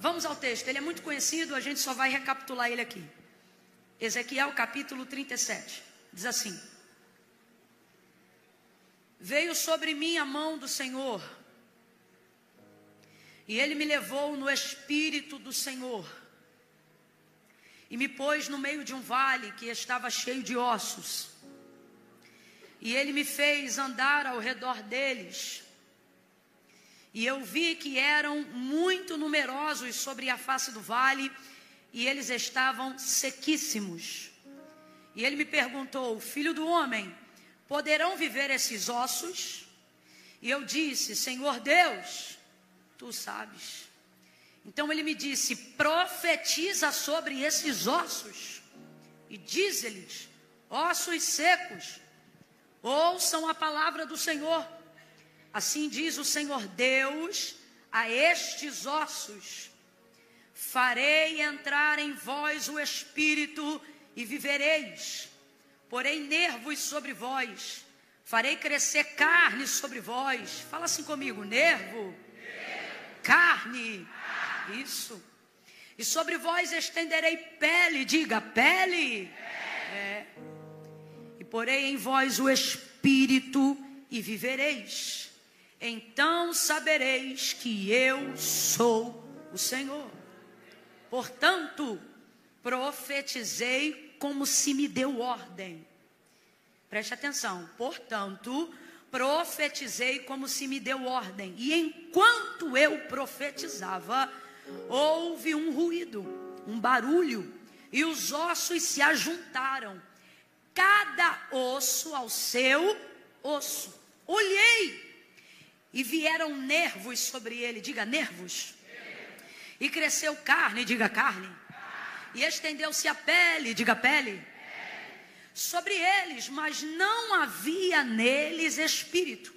Vamos ao texto, ele é muito conhecido, a gente só vai recapitular ele aqui. Ezequiel capítulo 37, diz assim: veio sobre mim a mão do Senhor, e ele me levou no espírito do Senhor, e me pôs no meio de um vale que estava cheio de ossos, e ele me fez andar ao redor deles, e eu vi que eram muito numerosos sobre a face do vale, e eles estavam sequíssimos. E ele me perguntou: filho do homem, poderão viver esses ossos? E eu disse: Senhor Deus, tu sabes. Então ele me disse: profetiza sobre esses ossos, e diz-lhes: ossos secos, ouçam a palavra do Senhor. Assim diz o Senhor Deus a estes ossos: farei entrar em vós o espírito e vivereis. Porei nervos sobre vós, farei crescer carne sobre vós. Fala assim comigo: nervo, carne. Isso. E sobre vós estenderei pele. Diga: pele. E porei em vós o espírito e vivereis. Então sabereis que eu sou o Senhor. Portanto, profetizei como se me deu ordem. Preste atenção. Portanto, profetizei como se me deu ordem. E enquanto eu profetizava, houve um ruído, um barulho, e os ossos se ajuntaram, cada osso ao seu osso. Olhei, e vieram nervos sobre ele. Diga: nervos. E cresceu carne. Diga: carne. E estendeu-se a pele. Diga: pele. Sobre eles, mas não havia neles espírito.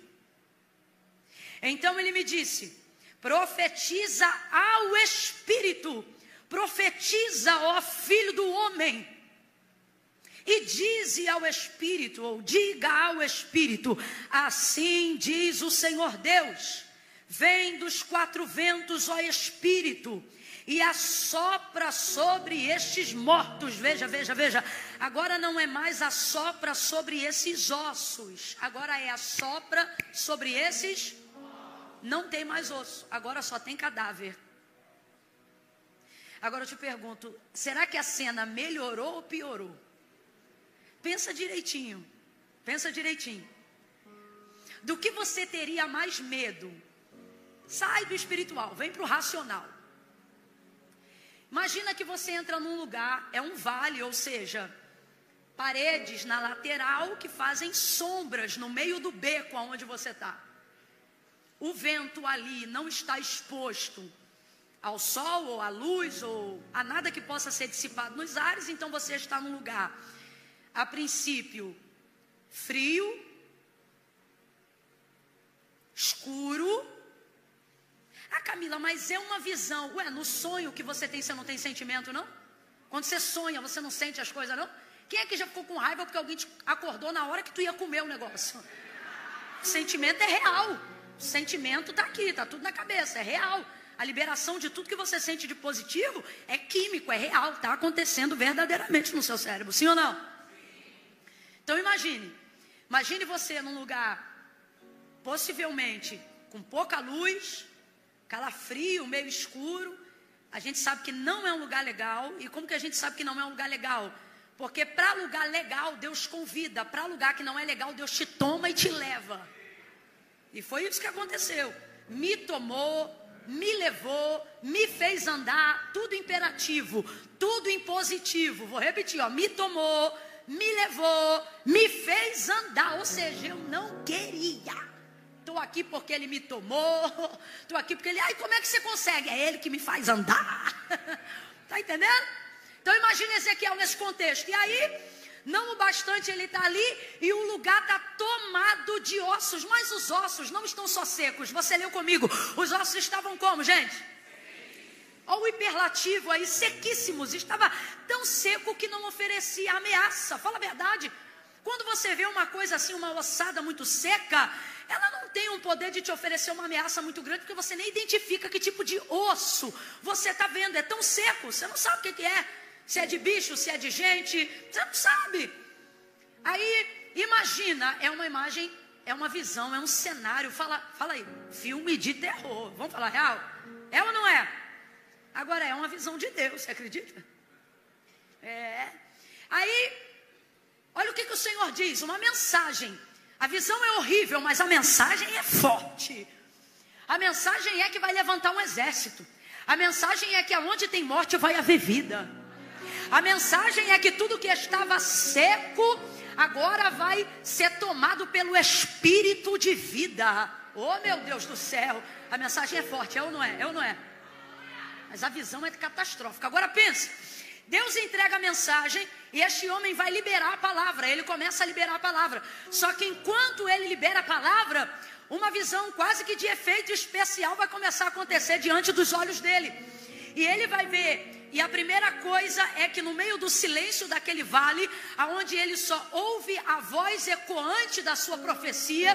Então ele me disse: profetiza ao espírito, profetiza, ó filho do homem, e dize ao espírito, ou diga ao espírito: assim diz o Senhor Deus, vem dos quatro ventos, ó espírito, e assopra sobre estes mortos. Veja, veja, veja, agora não é mais assopra sobre esses ossos, agora é assopra sobre esses. Não tem mais osso, agora só tem cadáver. Agora eu te pergunto, será que a cena melhorou ou piorou? Pensa direitinho, pensa direitinho. Do que você teria mais medo? Sai do espiritual, vem para o racional. Imagina que você entra num lugar, é um vale, ou seja, paredes na lateral que fazem sombras no meio do beco aonde você está. O vento ali não está exposto ao sol ou à luz ou a nada que possa ser dissipado nos ares, então você está num lugar, a princípio, frio, escuro. Ah, Camila, mas é uma visão. Ué, no sonho que você tem, você não tem sentimento, não? Quando você sonha, você não sente as coisas, não? Quem é que já ficou com raiva porque alguém te acordou na hora que tu ia comer o negócio? O sentimento é real. O sentimento está aqui, está tudo na cabeça, é real. A liberação de tudo que você sente de positivo é químico, é real, está acontecendo verdadeiramente no seu cérebro, sim ou não? Então imagine você num lugar, possivelmente com pouca luz, calafrio, meio escuro. A gente sabe que não é um lugar legal. E como que a gente sabe que não é um lugar legal? Porque para lugar legal Deus convida, para lugar que não é legal Deus te toma e te leva. E foi isso que aconteceu. Me tomou, me levou, me fez andar, tudo imperativo, tudo impositivo. Vou repetir, ó, me tomou, me levou, me fez andar, ou seja, eu não queria. Estou aqui porque ele me tomou, estou aqui porque ele, ai, como é que você consegue? É ele que me faz andar. Está entendendo? Então imagine Ezequiel nesse contexto. E aí, não o bastante ele está ali e o lugar está tomado de ossos, mas os ossos não estão só secos. Você leu comigo, os ossos estavam como, gente? Olha o hiperlativo aí, sequíssimos. Estava tão seco que não oferecia ameaça. Fala a verdade. Quando você vê uma coisa assim, uma ossada muito seca, ela não tem um poder de te oferecer uma ameaça muito grande, porque você nem identifica que tipo de osso você está vendo. É tão seco, você não sabe o que é. Se é de bicho, se é de gente, você não sabe. Aí, imagina, é uma imagem, é uma visão, é um cenário. Fala aí, filme de terror. Vamos falar real? É ou não é? Agora, é uma visão de Deus, você acredita? É. Aí, olha o que o Senhor diz, uma mensagem. A visão é horrível, mas a mensagem é forte. A mensagem é que vai levantar um exército. A mensagem é que aonde tem morte vai haver vida. A mensagem é que tudo que estava seco agora vai ser tomado pelo Espírito de vida. Oh, meu Deus do céu. A mensagem é forte, é ou não é? É ou não é? Mas a visão é catastrófica. Agora pense, Deus entrega a mensagem e este homem vai liberar a palavra. Ele começa a liberar a palavra. Só que enquanto ele libera a palavra, uma visão quase que de efeito especial vai começar a acontecer diante dos olhos dele. E ele vai ver. E a primeira coisa é que no meio do silêncio daquele vale, aonde ele só ouve a voz ecoante da sua profecia,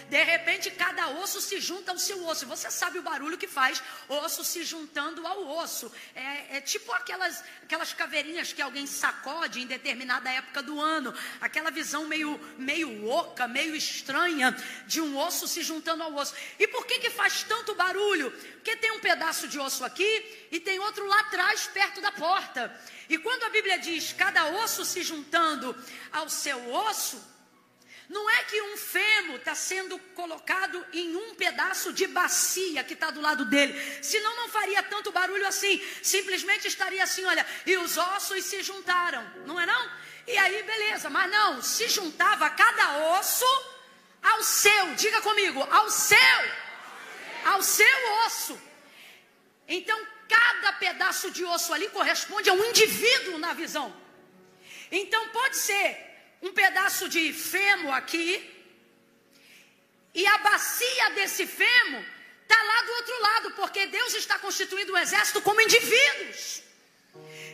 de repente cada osso se junta ao seu osso. Você sabe o barulho que faz osso se juntando ao osso. É tipo aquelas caveirinhas que alguém sacode em determinada época do ano. Aquela visão meio oca, meio estranha de um osso se juntando ao osso. E por que faz tanto barulho? Porque tem um pedaço de osso aqui e tem outro lá atrás, perto da porta. E quando a Bíblia diz cada osso se juntando ao seu osso, não é que um fêmur está sendo colocado em um pedaço de bacia que está do lado dele. Senão não faria tanto barulho assim. Simplesmente estaria assim, olha, e os ossos se juntaram. Não é não? E aí beleza, mas não, se juntava cada osso ao seu, diga comigo, ao seu osso. Então cada pedaço de osso ali corresponde a um indivíduo na visão. Então pode ser um pedaço de fêmur aqui, e a bacia desse fêmur está lá do outro lado, porque Deus está constituindo um exército como indivíduos.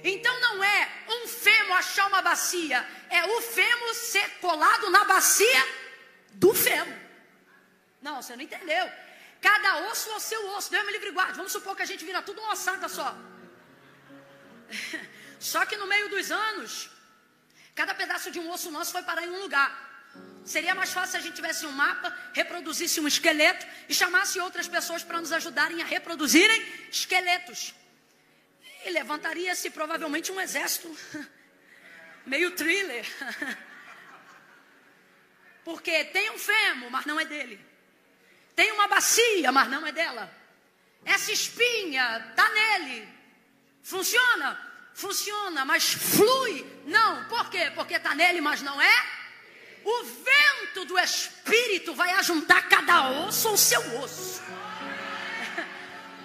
Então não é um fêmur achar uma bacia, é o fêmur ser colado na bacia do fêmur. Não, você não entendeu. Cada osso ao seu osso, Deus me livre e guarde. Vamos supor que a gente vira tudo uma ossada só. Só que no meio dos anos, cada pedaço de um osso nosso foi parar em um lugar. Seria mais fácil se a gente tivesse um mapa, reproduzisse um esqueleto e chamasse outras pessoas para nos ajudarem a reproduzirem esqueletos. E levantaria-se provavelmente um exército meio thriller. Porque tem um fêmur, mas não é dele. Tem uma bacia, mas não é dela. Essa espinha está nele. Funciona? Funciona, mas flui? Não. Por quê? Porque está nele, mas não é? O vento do Espírito vai ajuntar cada osso ao seu osso.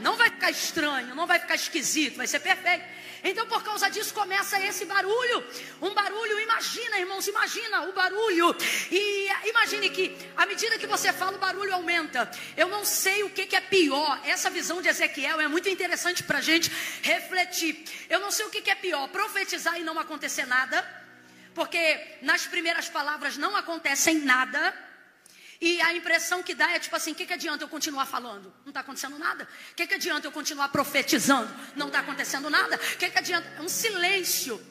Não vai ficar estranho, não vai ficar esquisito, vai ser perfeito. Então por causa disso começa esse barulho. Um barulho, imagina irmãos, imagina o barulho. E imagine que à medida que você fala o barulho aumenta. Eu não sei o que é pior. Essa visão de Ezequiel é muito interessante para a gente refletir. Eu não sei o que é pior, profetizar e não acontecer nada. Porque nas primeiras palavras não acontecem nada. E a impressão que dá é tipo assim, o que adianta eu continuar falando? Não está acontecendo nada. O que adianta eu continuar profetizando? Não está acontecendo nada. O que adianta? É um silêncio.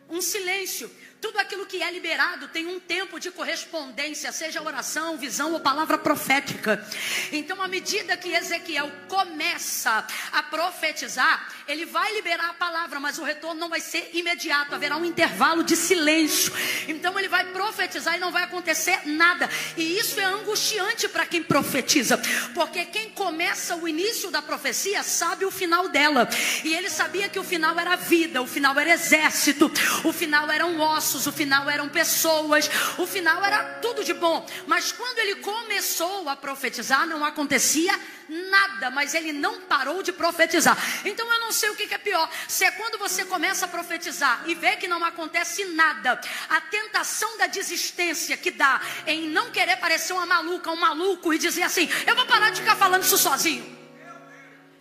Um silêncio. Tudo aquilo que é liberado tem um tempo de correspondência, seja oração, visão ou palavra profética. Então, à medida que Ezequiel começa a profetizar, ele vai liberar a palavra, mas o retorno não vai ser imediato, haverá um intervalo de silêncio. Então, ele vai profetizar e não vai acontecer nada. E isso é angustiante para quem profetiza, porque quem começa o início da profecia sabe o final dela. E ele sabia que o final era vida, o final era exército, o final eram ossos, o final eram pessoas, o final era tudo de bom. Mas quando ele começou a profetizar, não acontecia nada, mas ele não parou de profetizar. Então eu não sei o que é pior, se é quando você começa a profetizar e vê que não acontece nada, a tentação da desistência que dá em não querer parecer uma maluca, um maluco e dizer assim, eu vou parar de ficar falando isso sozinho,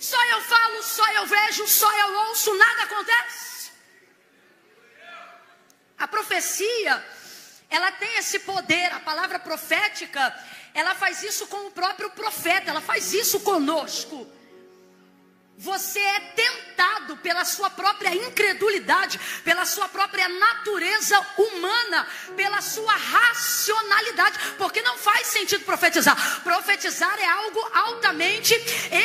só eu falo, só eu vejo, só eu ouço, nada acontece. A profecia, ela tem esse poder, a palavra profética, ela faz isso com o próprio profeta, ela faz isso conosco. Você é tentado pela sua própria incredulidade, pela sua própria natureza humana, pela sua racionalidade, porque não faz sentido profetizar. Profetizar é algo altamente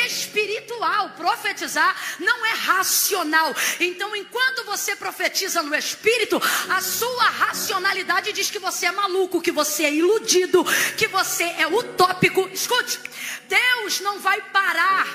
espiritual. Profetizar não é racional. Então, enquanto você profetiza no espírito, a sua racionalidade diz que você é maluco, que você é iludido, que você é utópico. Escute, Deus não vai parar,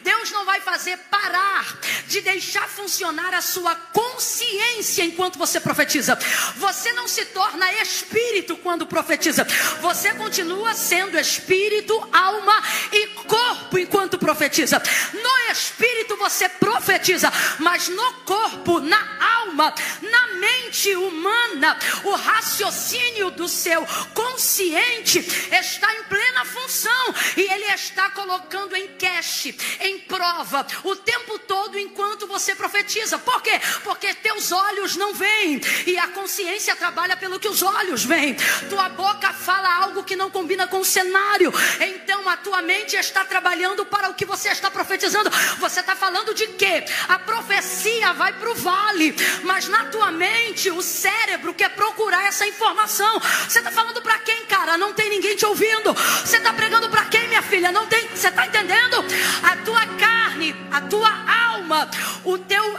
Deus não vai fazer parar de deixar funcionar a sua consciência enquanto você profetiza. Você não se torna espírito quando profetiza. Você continua sendo espírito, alma e corpo enquanto profetiza. No espírito você profetiza, mas no corpo, na alma, na mente humana, o raciocínio do seu consciente está em plena função e ele está colocando em cache, em prova, o tempo todo enquanto você profetiza. Por quê? Porque teus olhos não veem e a consciência trabalha pelo que os olhos veem. Tua boca fala algo que não combina com o cenário, então a tua mente está trabalhando para o que você está profetizando. Você está falando de quê? A profecia vai para o vale, mas na tua mente o cérebro quer procurar essa informação. Você está falando para quem, cara? Não tem ninguém te ouvindo. Você está pregando para quem, minha filha? Não tem. Você está entendendo? A tua carne, a tua alma,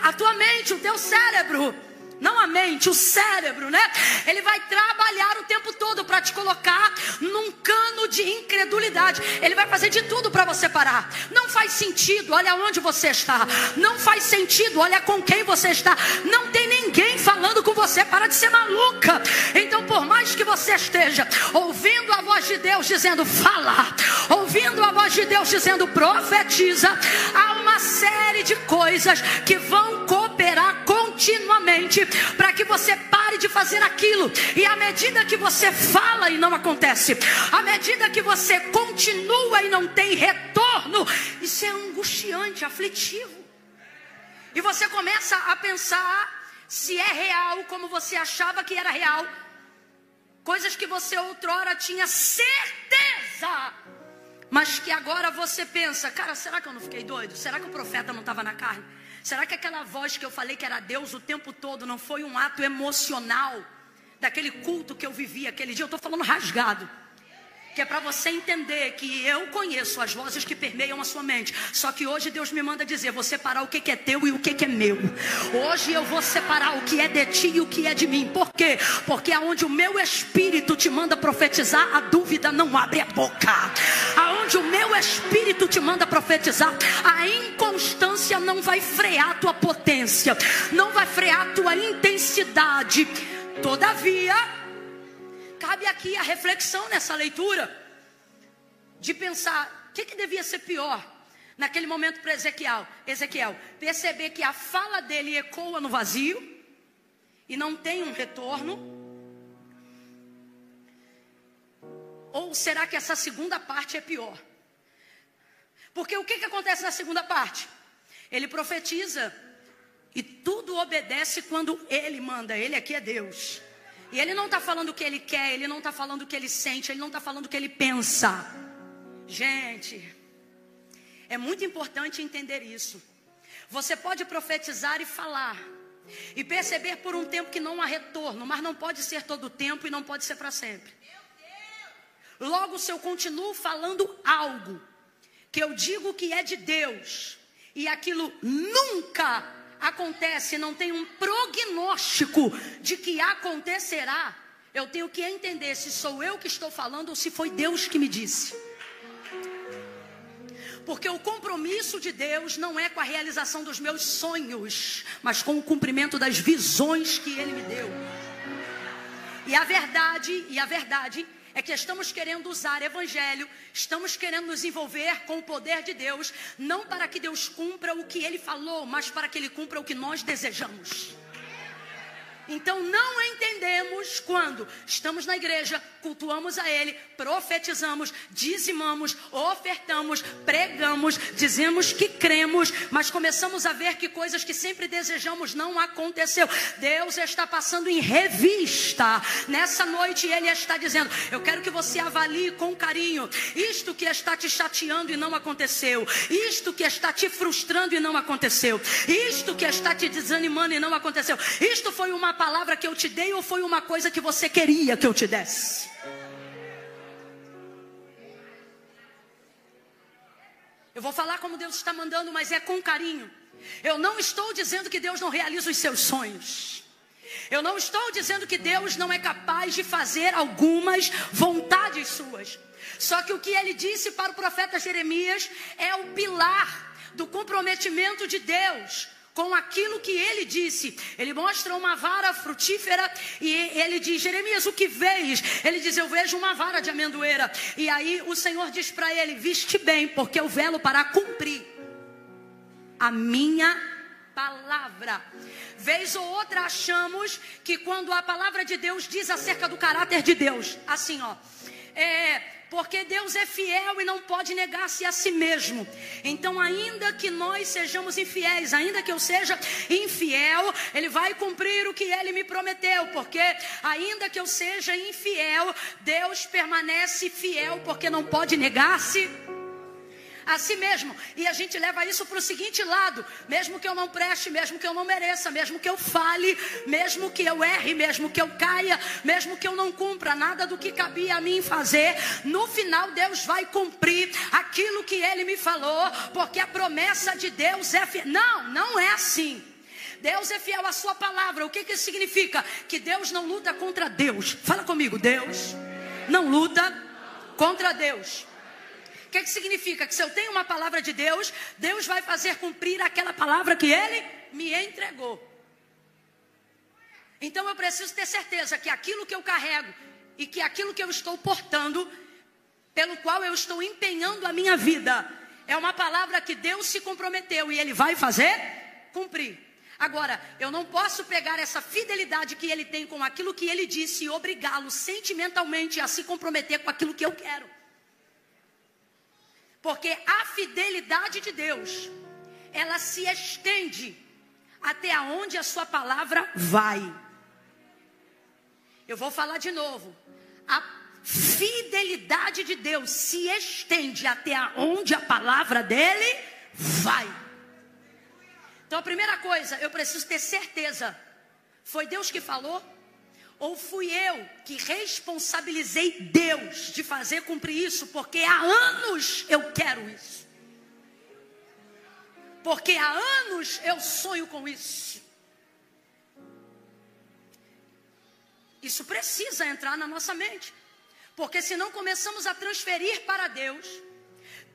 a tua mente, o teu cérebro, não a mente, o cérebro, né? Ele vai trabalhar o tempo todo para te colocar num cano de incredulidade. Ele vai fazer de tudo para você parar. Não faz sentido, olha onde você está. Não faz sentido, olha com quem você está. Não tem ninguém falando com você, para de ser maluca. Então, por mais que você esteja ouvindo a voz de Deus dizendo fala, ouvindo a voz de Deus dizendo profetiza, há uma série de coisas que vão cooperar continuamente para que você pare de fazer aquilo. E à medida que você fala e não acontece, à medida que você continua e não tem retorno, isso é angustiante, aflitivo. E você começa a pensar se é real como você achava que era real, coisas que você outrora tinha certeza, mas que agora você pensa, cara, será que eu não fiquei doido? Será que o profeta não estava na carne? Será que aquela voz que eu falei que era Deus o tempo todo não foi um ato emocional daquele culto que eu vivi aquele dia? Eu estou falando rasgado, que é para você entender que eu conheço as vozes que permeiam a sua mente. Só que hoje Deus me manda dizer, vou separar o que é teu e o que é meu. Hoje eu vou separar o que é de ti e o que é de mim. Por quê? Porque aonde o meu espírito te manda profetizar, a dúvida não abre a boca. Aonde o meu espírito te manda profetizar, a inconstância não vai frear a tua potência, não vai frear a tua intensidade. Todavia, cabe aqui a reflexão nessa leitura, de pensar, o que devia ser pior naquele momento para Ezequiel? Perceber que a fala dele ecoa no vazio e não tem um retorno? Ou será que essa segunda parte é pior? Porque o que acontece na segunda parte? Ele profetiza e tudo obedece quando ele manda. Ele aqui é Deus. E ele não está falando o que ele quer, ele não está falando o que ele sente, ele não está falando o que ele pensa. Gente, é muito importante entender isso. Você pode profetizar e falar, e perceber por um tempo que não há retorno, mas não pode ser todo o tempo e não pode ser para sempre. Logo, se eu continuo falando algo que eu digo que é de Deus, e aquilo nunca acontece, não tem um prognóstico de que acontecerá, eu tenho que entender se sou eu que estou falando ou se foi Deus que me disse. Porque o compromisso de Deus não é com a realização dos meus sonhos, mas com o cumprimento das visões que Ele me deu. E a verdade é que estamos querendo usar evangelho, estamos querendo nos envolver com o poder de Deus, não para que Deus cumpra o que Ele falou, mas para que Ele cumpra o que nós desejamos. Então não entendemos quando estamos na igreja, cultuamos a Ele, profetizamos, dizimamos, ofertamos, pregamos, dizemos que cremos, mas começamos a ver que coisas que sempre desejamos não aconteceu. Deus está passando em revista. Nessa noite Ele está dizendo: eu quero que você avalie com carinho isto que está te chateando e não aconteceu, isto que está te frustrando e não aconteceu, isto que está te desanimando e não aconteceu. Isto foi uma palavra que eu te dei ou foi uma coisa que você queria que eu te desse? Eu vou falar como Deus está mandando, mas é com carinho. Eu não estou dizendo que Deus não realiza os seus sonhos. Eu não estou dizendo que Deus não é capaz de fazer algumas vontades suas. Só que o que ele disse para o profeta Jeremias é o pilar do comprometimento de Deus com aquilo que ele disse. Ele mostra uma vara frutífera e ele diz: Jeremias, o que vês? Ele diz: eu vejo uma vara de amendoeira. E aí o Senhor diz para ele: viste bem, porque eu velo para cumprir a minha palavra. Vez ou outra achamos que quando a palavra de Deus diz acerca do caráter de Deus, assim porque Deus é fiel e não pode negar-se a si mesmo. Então, ainda que nós sejamos infiéis, ainda que eu seja infiel, Ele vai cumprir o que Ele me prometeu. Porque ainda que eu seja infiel, Deus permanece fiel, porque não pode negar-se a si mesmo. E a gente leva isso para o seguinte lado: mesmo que eu não preste, mesmo que eu não mereça, mesmo que eu fale, mesmo que eu erre, mesmo que eu caia, mesmo que eu não cumpra nada do que cabia a mim fazer, no final Deus vai cumprir aquilo que Ele me falou, porque a promessa de Deus é fiel. Não é assim. Deus é fiel à sua palavra. O que isso significa? Que Deus não luta contra Deus. Fala comigo: Deus não luta contra Deus. O que significa? Que se eu tenho uma palavra de Deus, Deus vai fazer cumprir aquela palavra que Ele me entregou. Então eu preciso ter certeza que aquilo que eu carrego e que aquilo que eu estou portando, pelo qual eu estou empenhando a minha vida, é uma palavra que Deus se comprometeu e Ele vai fazer cumprir. Agora, eu não posso pegar essa fidelidade que Ele tem com aquilo que Ele disse e obrigá-lo sentimentalmente a se comprometer com aquilo que eu quero. Porque a fidelidade de Deus, ela se estende até aonde a sua palavra vai. Eu vou falar de novo. A fidelidade de Deus se estende até aonde a palavra dele vai. Então a primeira coisa, eu preciso ter certeza: foi Deus que falou? Ou fui eu que responsabilizei Deus de fazer cumprir isso? Porque há anos eu quero isso. Porque há anos eu sonho com isso. Isso precisa entrar na nossa mente. Porque senão começamos a transferir para Deus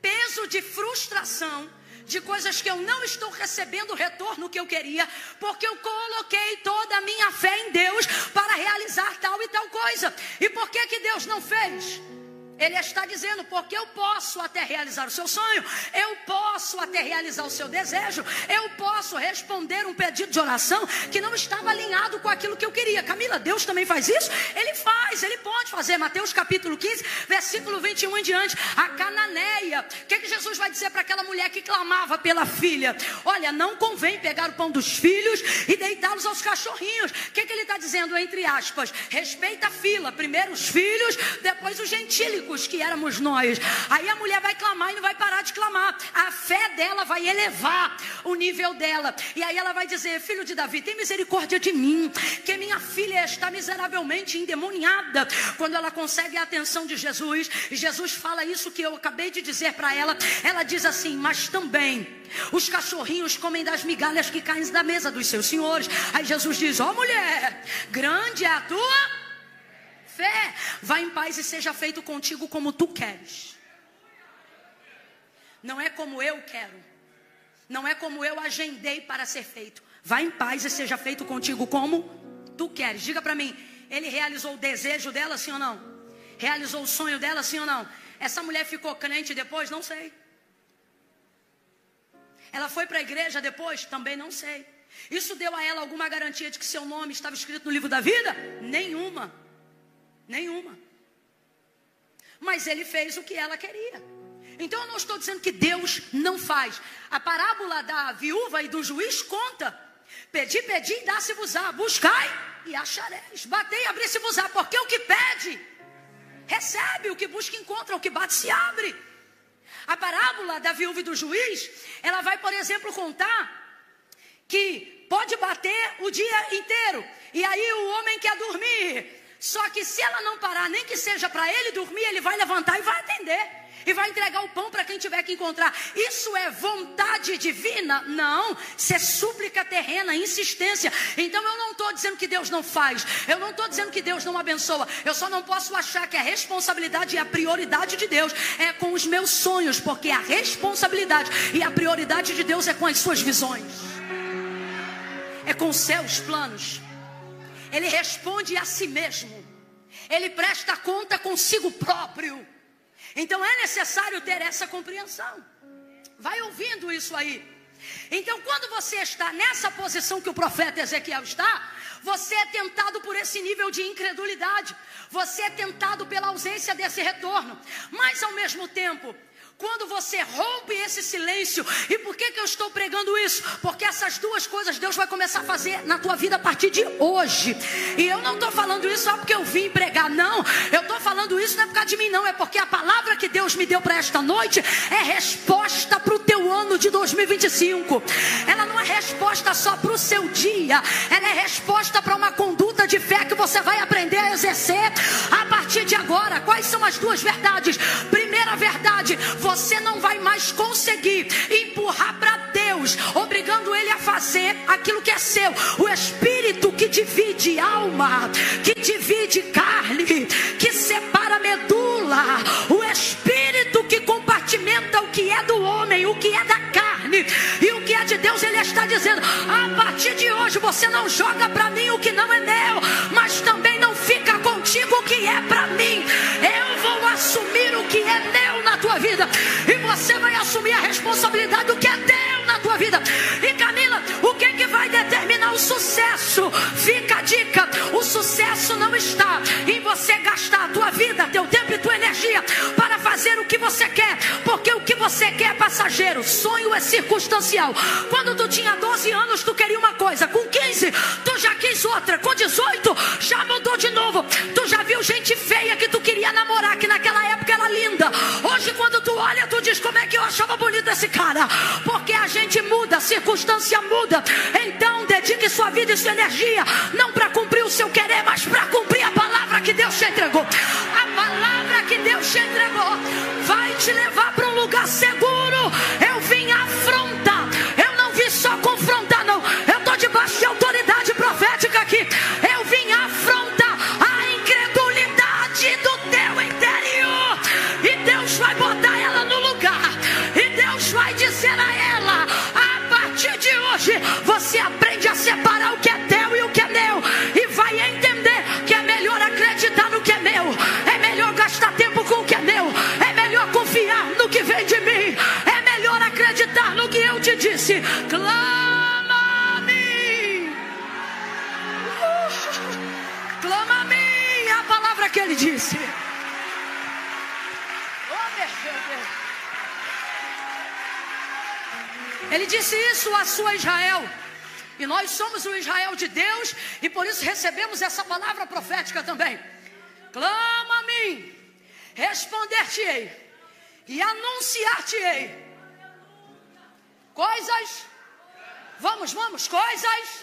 peso de frustração, de coisas que eu não estou recebendo o retorno que eu queria, porque eu coloquei toda a minha fé em Deus para realizar tal e tal coisa. E por que Deus não fez? Ele está dizendo: porque eu posso até realizar o seu sonho, eu posso até realizar o seu desejo, eu posso responder um pedido de oração que não estava alinhado com aquilo que eu queria. Camila, Deus também faz isso? Ele faz, Ele pode fazer. Mateus capítulo 15, versículo 21 em diante. A cananeia, o que Jesus vai dizer para aquela mulher que clamava pela filha? Olha, não convém pegar o pão dos filhos e deitá-los aos cachorrinhos. O que Ele está dizendo, entre aspas? Respeita a fila, primeiro os filhos, depois os gentílicos, que éramos nós. Aí a mulher vai clamar e não vai parar de clamar. A fé dela vai elevar o nível dela. E aí ela vai dizer: filho de Davi, tem misericórdia de mim, que minha filha está miseravelmente endemoniada. Quando ela consegue a atenção de Jesus, e Jesus fala isso que eu acabei de dizer para ela, ela diz assim: mas também os cachorrinhos comem das migalhas que caem da mesa dos seus senhores. Aí Jesus diz: ó mulher, grande é a tua fé, vai em paz e seja feito contigo como tu queres. Não é como eu quero, não é como eu agendei para ser feito. Vai em paz e seja feito contigo como tu queres. Diga para mim, Ele realizou o desejo dela, sim ou não? Realizou o sonho dela, sim ou não? Essa mulher ficou crente depois? Não sei. Ela foi para a igreja depois? Também não sei. Isso deu a ela alguma garantia de que seu nome estava escrito no livro da vida? Nenhuma. Nenhuma. Mas ele fez o que ela queria. Então eu não estou dizendo que Deus não faz. A parábola da viúva e do juiz conta. Pedi, pedi e dá-se-vos-á. Buscai e achareis. Batei e abri-se-vos-á. Porque o que pede, recebe. O que busca, encontra. O que bate, se abre. A parábola da viúva e do juiz, ela vai, por exemplo, contar que pode bater o dia inteiro. E aí o homem quer dormir. Só que se ela não parar, nem que seja para ele dormir, ele vai levantar e vai atender. E vai entregar o pão para quem tiver que encontrar. Isso é vontade divina? Não. Isso é súplica terrena, insistência. Então eu não estou dizendo que Deus não faz. Eu não estou dizendo que Deus não abençoa. Eu só não posso achar que a responsabilidade e a prioridade de Deus é com os meus sonhos. Porque a responsabilidade e a prioridade de Deus é com as suas visões. É com os seus planos. Ele responde a si mesmo. Ele presta conta consigo próprio. Então é necessário ter essa compreensão. Vai ouvindo isso aí. Então quando você está nessa posição que o profeta Ezequiel está, você é tentado por esse nível de incredulidade. Você é tentado pela ausência desse retorno. Mas ao mesmo tempo, quando você rompe esse silêncio, e por que eu estou pregando isso? Porque essas duas coisas Deus vai começar a fazer na tua vida a partir de hoje. E eu não estou falando isso só porque eu vim pregar, não. Eu estou falando isso não é por causa de mim, não. É porque a palavra que Deus me deu para esta noite é resposta para o teu ano de 2025. Ela não é resposta só para o seu dia. Ela é resposta para uma conduta de fé que você vai aprender a exercer a partir de agora. Quais são as duas verdades? Primeira verdade: você não vai mais conseguir empurrar para Deus, obrigando Ele a fazer aquilo que é seu. O Espírito que divide alma, que divide carne, que separa a medula. O Espírito que compartimenta o que é do homem, o que é da carne e o que é de Deus. Ele está dizendo: a partir de hoje você não joga para mim o que não é meu, mas também não fica contigo o que é para mim. Eu vou assumir o que é meu na tua vida, e você vai assumir a responsabilidade do que é teu na tua vida. E Camila, o que é que vai determinar o sucesso? Fica a dica: o sucesso não está em você gastar a tua vida, teu tempo e tua energia para fazer o que você quer, porque o que você quer é passageiro. Sonho é circunstancial. Quando tu tinha 12 anos tu queria uma coisa, com 15 tu já quis outra, com 18 já mudou de novo. Tu já viu gente feia que tu queria namorar, que naquela época era linda. Hoje quando tu olha, tu diz: como é que eu achava bonito esse cara? Porque a gente muda, a circunstância muda. Então dedique sua vida e sua energia, não para cumprir o seu querer, mas para cumprir a palavra que Deus te entregou. A palavra que Deus te entregou vai te levar para um lugar seguro. Eu vim afrontar, eu não vim só confrontar, não. Eu estou debaixo de autoridade profética aqui. Eu vim afrontar a incredulidade do teu interior, e Deus vai botar ela no lugar, e Deus vai dizer a ela: a partir de hoje você aprende a separar o que é teu e o que é meu, e vai entender que é melhor acreditar no que é meu, é melhor gastar tempo com o que é meu, é melhor confiar no que vem de mim, é melhor acreditar no que eu te disse. Clama a mim, clama a mim, é a palavra que ele disse. Ele disse isso à sua Israel, e nós somos o Israel de Deus, e por isso recebemos essa palavra profética também. Clama a mim, responder-te-ei e anunciar-te-ei coisas. Vamos, coisas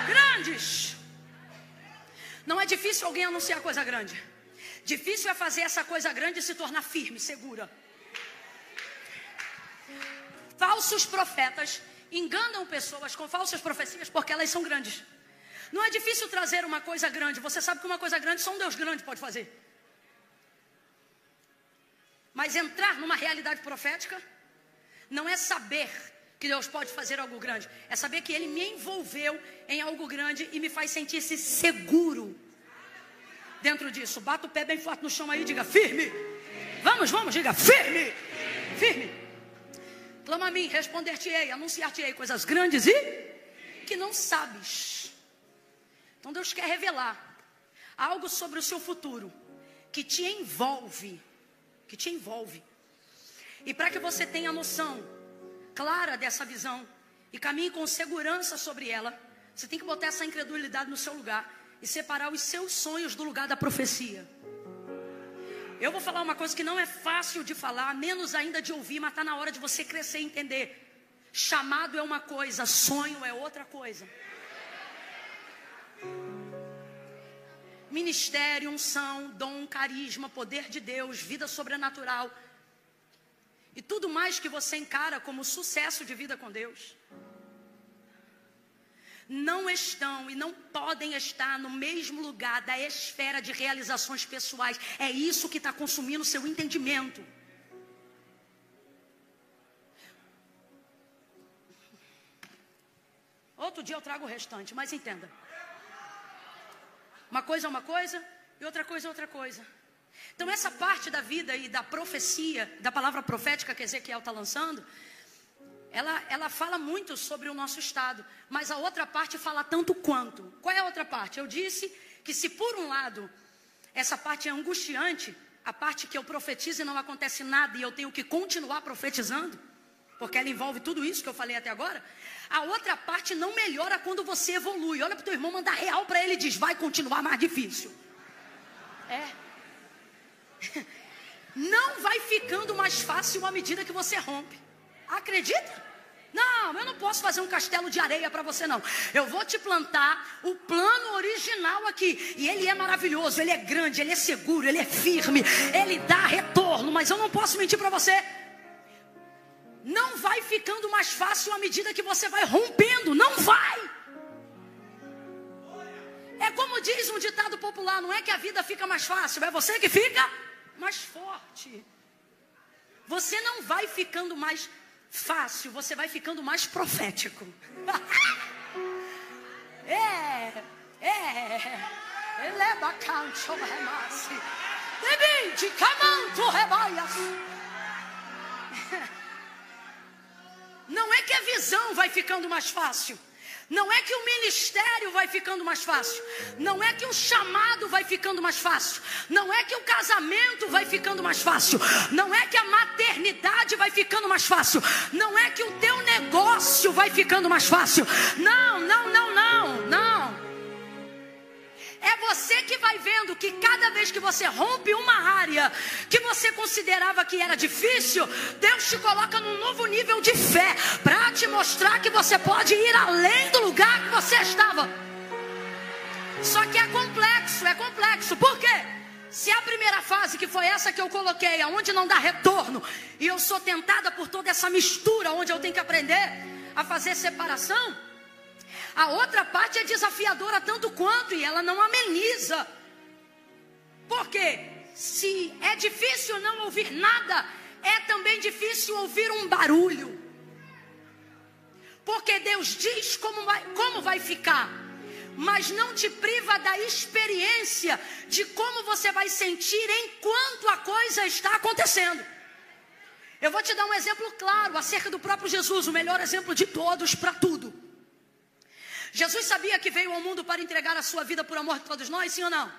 grandes. Não é difícil alguém anunciar coisa grande. Difícil é fazer essa coisa grande se tornar firme, segura. Falsos profetas enganam pessoas com falsas profecias porque elas são grandes. Não é difícil trazer uma coisa grande. Você sabe que uma coisa grande só um Deus grande pode fazer. Mas entrar numa realidade profética não é saber que Deus pode fazer algo grande, é saber que Ele me envolveu em algo grande e me faz sentir-se seguro dentro disso. Bata o pé bem forte no chão aí e diga: firme. Vamos, diga: firme, firme. Clama a mim, responder-te-ei, anunciar-te-ei coisas grandes e que não sabes. Então Deus quer revelar algo sobre o seu futuro que te envolve. E para que você tenha noção clara dessa visão e caminhe com segurança sobre ela, você tem que botar essa incredulidade no seu lugar e separar os seus sonhos do lugar da profecia. Eu vou falar uma coisa que não é fácil de falar, menos ainda de ouvir, mas está na hora de você crescer e entender. Chamado é uma coisa, sonho é outra coisa. Ministério, unção, dom, carisma, poder de Deus, vida sobrenatural e tudo mais que você encara como sucesso de vida com Deus, não estão e não podem estar no mesmo lugar da esfera de realizações pessoais. É isso que está consumindo o seu entendimento. Outro dia eu trago o restante, mas entenda. Uma coisa é uma coisa e outra coisa é outra coisa. Então essa parte da vida e da profecia, da palavra profética que Ezequiel está lançando, ela fala muito sobre o nosso estado, mas a outra parte fala tanto quanto. Qual é a outra parte? Eu disse que se por um lado essa parte é angustiante, a parte que eu profetizo e não acontece nada e eu tenho que continuar profetizando, porque ela envolve tudo isso que eu falei até agora, a outra parte não melhora quando você evolui. Olha para o teu irmão, manda real para ele e diz, vai continuar mais difícil. Não vai ficando mais fácil à medida que você rompe. Acredita? Não, eu não posso fazer um castelo de areia para você não. Eu vou te plantar o plano original aqui. E ele é maravilhoso, ele é grande, ele é seguro, ele é firme, ele dá retorno. Mas eu não posso mentir para você. Não vai ficando mais fácil à medida que você vai rompendo. Não vai. É como diz um ditado popular, não é que a vida fica mais fácil, é você que fica mais forte. Você não vai ficando mais fácil, você vai ficando mais profético. Ele é bacana, não é que a visão vai ficando mais fácil. Não é que o ministério vai ficando mais fácil. Não é que o chamado vai ficando mais fácil. Não é que o casamento vai ficando mais fácil. Não é que a maternidade vai ficando mais fácil. Não é que o teu negócio vai ficando mais fácil. Não. É você que vai vendo que cada vez que você rompe uma área que você considerava que era difícil, Deus te coloca num novo nível de fé para te mostrar que você pode ir além do lugar que você estava. Só que é complexo. Por quê? Se a primeira fase, que foi essa que eu coloquei, aonde não dá retorno, e eu sou tentada por toda essa mistura, onde eu tenho que aprender a fazer separação, a outra parte é desafiadora tanto quanto, e ela não ameniza. Por quê? Se é difícil não ouvir nada, é também difícil ouvir um barulho. Porque Deus diz como vai ficar, mas não te priva da experiência de como você vai sentir enquanto a coisa está acontecendo. Eu vou te dar um exemplo claro acerca do próprio Jesus, o melhor exemplo de todos para tudo. Jesus sabia que veio ao mundo para entregar a sua vida por amor de todos nós, sim ou não?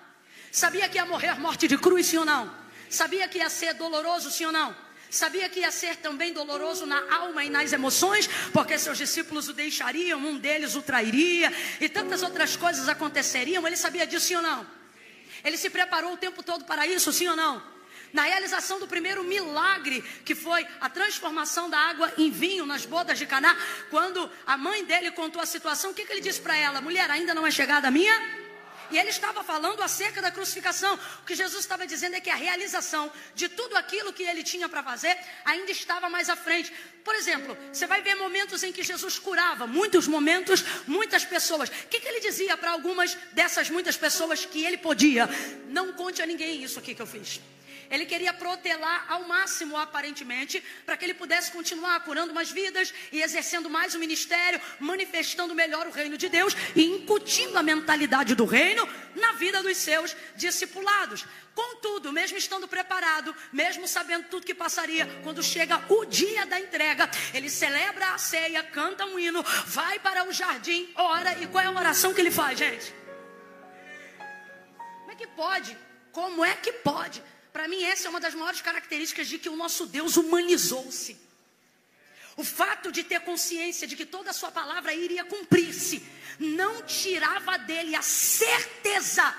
Sabia que ia morrer morte de cruz, sim ou não? Sabia que ia ser doloroso, sim ou não? Sabia que ia ser também doloroso na alma e nas emoções, porque seus discípulos o deixariam, um deles o trairia, e tantas outras coisas aconteceriam. Ele sabia disso, sim ou não? Ele se preparou o tempo todo para isso, sim ou não? Na realização do primeiro milagre, que foi a transformação da água em vinho nas bodas de Caná, quando a mãe dele contou a situação, o que ele disse para ela? Mulher, ainda não é chegada a minha? E ele estava falando acerca da crucificação. O que Jesus estava dizendo é que a realização de tudo aquilo que ele tinha para fazer ainda estava mais à frente. Por exemplo, você vai ver momentos em que Jesus curava, muitos momentos, muitas pessoas. O que ele dizia para algumas dessas muitas pessoas que ele podia? Não conte a ninguém isso aqui que eu fiz. Ele queria protelar ao máximo, aparentemente, para que ele pudesse continuar curando mais vidas e exercendo mais o ministério, manifestando melhor o reino de Deus e incutindo a mentalidade do reino na vida dos seus discipulados. Contudo, mesmo estando preparado, mesmo sabendo tudo que passaria, quando chega o dia da entrega, ele celebra a ceia, canta um hino, vai para o jardim, ora. E qual é a oração que ele faz, gente? Como é que pode? Como é que pode? Para mim, essa é uma das maiores características de que o nosso Deus humanizou-se. O fato de ter consciência de que toda a sua palavra iria cumprir-se, não tirava dele a certeza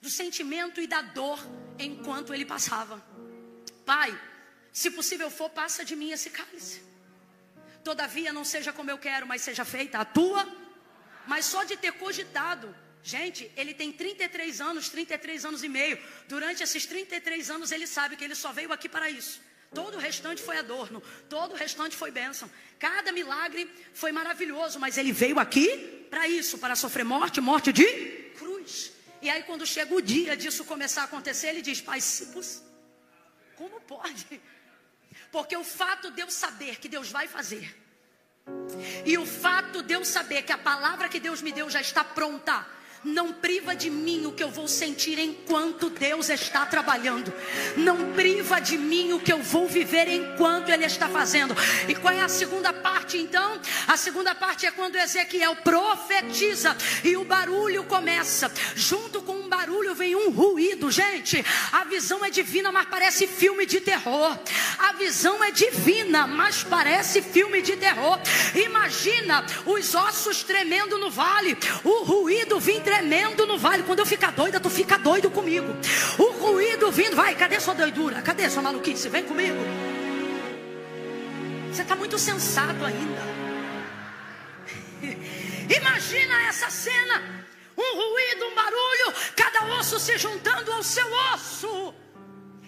do sentimento e da dor enquanto ele passava. Pai, se possível for, passa de mim esse cálice. Todavia não seja como eu quero, mas seja feita a tua. Mas só de ter cogitado, gente, ele tem 33 anos e meio. Durante esses 33 anos ele sabe que ele só veio aqui para isso. Todo o restante foi adorno, todo o restante foi bênção. Cada milagre foi maravilhoso, mas ele veio aqui para isso, para sofrer morte de cruz. E aí quando chega o dia disso começar a acontecer, ele diz, Pai, como pode? Porque o fato de eu saber que Deus vai fazer, e o fato de eu saber que a palavra que Deus me deu já está pronta, não priva de mim o que eu vou sentir enquanto Deus está trabalhando. Não priva de mim o que eu vou viver enquanto Ele está fazendo. E qual é a segunda parte então? A segunda parte é quando Ezequiel profetiza e o barulho começa. Junto com um barulho vem um ruído. Gente, a visão é divina, mas parece filme de terror. A visão é divina, mas parece filme de terror. Imagina os ossos tremendo no vale, o ruído vindo tremendo no vale. Quando eu ficar doida, tu fica doido comigo. O ruído vindo, vai, cadê sua doidura? Cadê sua maluquice? Vem comigo. Você está muito sensato ainda. Imagina essa cena, um ruído, um barulho, cada osso se juntando ao seu osso.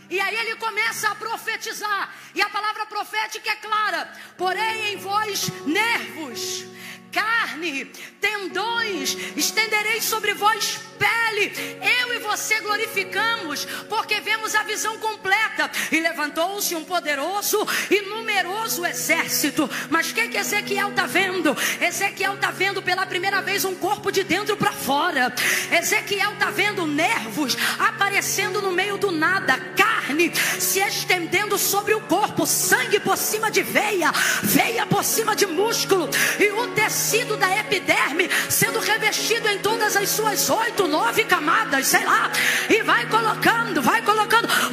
E aí ele começa a profetizar. E a palavra profética é clara: porém em vós nervos, carne, tendões, estenderei sobre vós pele. Eu e você glorificamos, porque vemos a visão completa. E levantou-se um poderoso e numeroso exército. Mas o que Ezequiel está vendo? Ezequiel está vendo pela primeira vez um corpo de dentro para fora. Ezequiel está vendo nervos aparecendo no meio do nada, carne se estendendo sobre o corpo, sangue por cima de veia, veia por cima de músculo, e o tecido da epiderme sendo revestido em todas as suas 8, 9 camadas, sei lá, e vai colocando.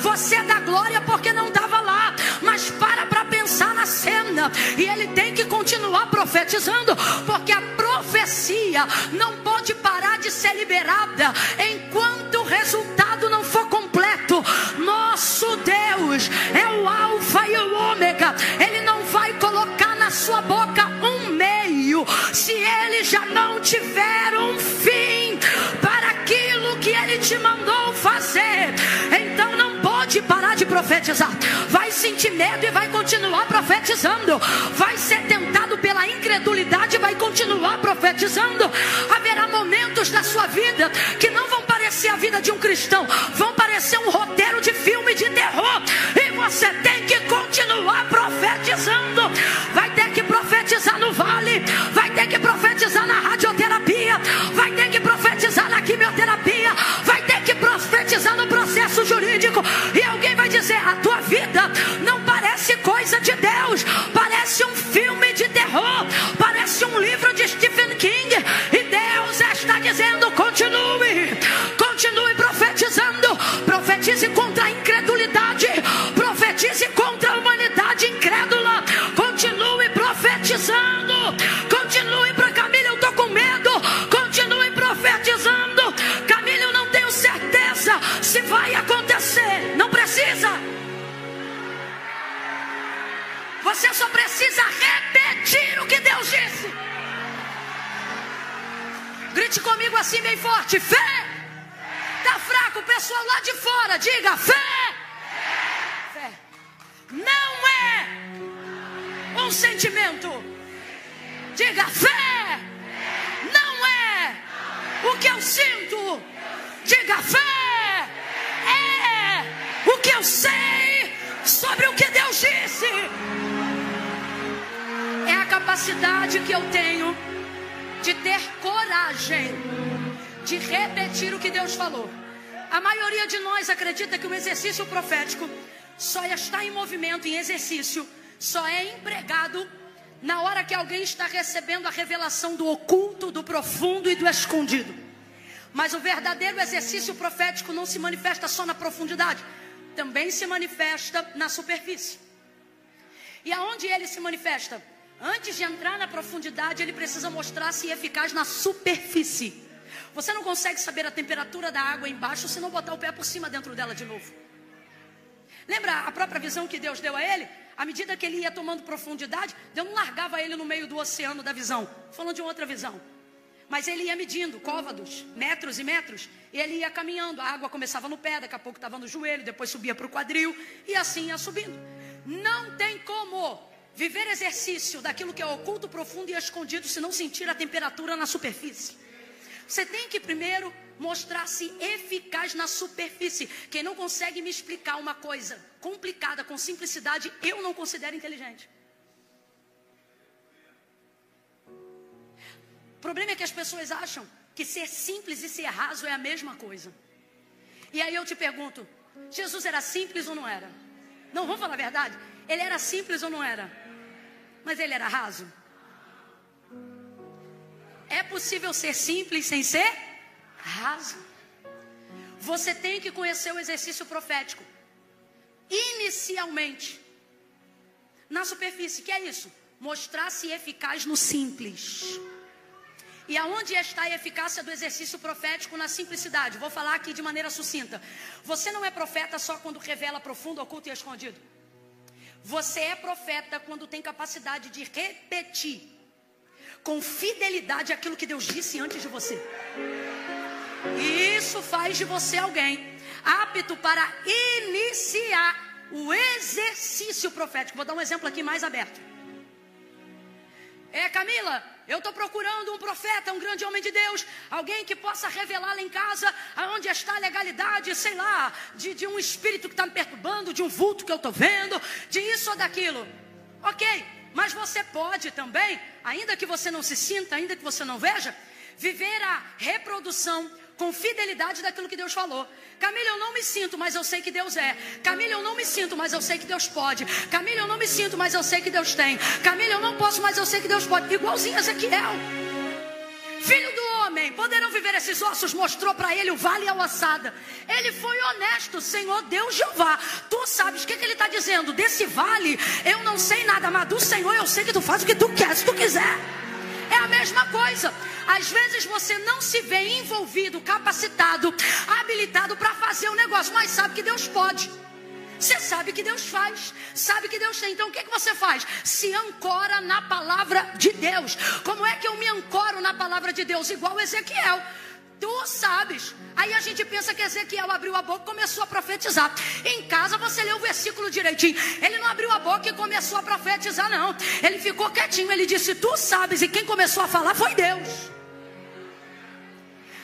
Você dá glória porque não estava lá, mas para pensar na cena. E ele tem que continuar profetizando, porque a profecia não pode parar de ser liberada enquanto o resultado não for completo. Nosso Deus é o alfa e o ômega. Ele não vai colocar na sua boca um meio, se ele já não tiver um fim para aquilo que ele te mandou fazer. Então não pode parar de profetizar. Vai sentir medo e vai continuar profetizando. Vai ser tentado pela incredulidade e vai continuar profetizando. Haverá momentos da sua vida que não vão parecer a vida de um cristão, vão parecer um roteiro de filme de terror, e você tem que continuar profetizando. Vai ter que profetizar no vale, vai ter que profetizar na radioterapia, vai ter que profetizar na quimioterapia, vai ter que profetizar no processo jurídico. E alguém vai dizer: a tua vida não parece coisa de Deus, parece um filme de terror, parece um livro de Stephen King. E Deus está dizendo: continue profetizando. Profetize contra a incredulidade, profetize contra a humanidade incrédula. Continue profetizando. Continue para Camila, eu estou com medo. Continue profetizando. Camila, eu não tenho certeza se vai acontecer. Não precisa. Você só precisa repetir o que Deus disse. Grite comigo assim bem forte: fé. Tá fraco, o pessoal lá de fora, diga: fé. Fé não é um sentimento. Diga: fé não é o que eu sinto. Diga: fé é que eu sei sobre o que Deus disse. É a capacidade que eu tenho de ter coragem de repetir o que Deus falou. A maioria de nós acredita que o exercício profético só está em movimento, em exercício, só é empregado na hora que alguém está recebendo a revelação do oculto, do profundo e do escondido. Mas o verdadeiro exercício profético não se manifesta só na profundidade, também se manifesta na superfície. E aonde ele se manifesta? Antes de entrar na profundidade, ele precisa mostrar-se eficaz na superfície. Você não consegue saber a temperatura da água embaixo se não botar o pé por cima dentro dela de novo. Lembra a própria visão que Deus deu a ele? À medida que ele ia tomando profundidade, Deus não largava ele no meio do oceano da visão. Falando de outra visão. Mas ele ia medindo côvados, metros e metros. E ele ia caminhando. A água começava no pé, daqui a pouco estava no joelho, depois subia para o quadril. E assim ia subindo. Não tem como viver exercício daquilo que é oculto, profundo e escondido se não sentir a temperatura na superfície. Você tem que primeiro mostrar-se eficaz na superfície. Quem não consegue me explicar uma coisa complicada com simplicidade, eu não considero inteligente. O problema é que as pessoas acham que ser simples e ser raso é a mesma coisa. E aí eu te pergunto, Jesus era simples ou não era? Não, vamos falar a verdade? Ele era simples ou não era? Mas ele era raso? É possível ser simples sem ser raso. Você tem que conhecer o exercício profético inicialmente na superfície. Que é isso? Mostrar-se eficaz no simples. E aonde está a eficácia do exercício profético? Na simplicidade. Vou falar aqui de maneira sucinta. Você não é profeta só quando revela profundo, oculto e escondido. Você é profeta quando tem capacidade de repetir com fidelidade aquilo que Deus disse antes de você. E isso faz de você alguém apto para iniciar o exercício profético. Vou dar um exemplo aqui mais aberto. Camila, eu estou procurando um profeta, um grande homem de Deus, alguém que possa revelar lá em casa aonde está a legalidade, sei lá, de um espírito que está me perturbando, de um vulto que eu estou vendo, de isso ou daquilo. Ok, mas você pode também, ainda que você não se sinta, ainda que você não veja, viver a reprodução com fidelidade daquilo que Deus falou. Camila, eu não me sinto, mas eu sei que Deus é. Camila, eu não me sinto, mas eu sei que Deus pode. Camila, eu não me sinto, mas eu sei que Deus tem. Camila, eu não posso, mas eu sei que Deus pode. Igualzinho a Ezequiel. Filho do homem, poderão viver esses ossos? Mostrou para ele o vale e a ossada. Ele foi honesto. Senhor Deus Jeová, tu sabes o que ele está dizendo. Desse vale eu não sei nada, mas do Senhor eu sei que tu faz o que tu quer, se tu quiser. É a mesma coisa. Às vezes você não se vê envolvido, capacitado, habilitado para fazer o negócio, mas sabe que Deus pode. Você sabe que Deus faz, sabe que Deus tem. Então o que você faz? Se ancora na palavra de Deus. Como é que eu me ancoro na palavra de Deus? Igual Ezequiel. Tu sabes. Aí a gente pensa que Ezequiel abriu a boca e começou a profetizar. Em casa você lê o versículo direitinho. Ele não abriu a boca e começou a profetizar, não. Ele ficou quietinho. Ele disse, tu sabes. E quem começou a falar foi Deus.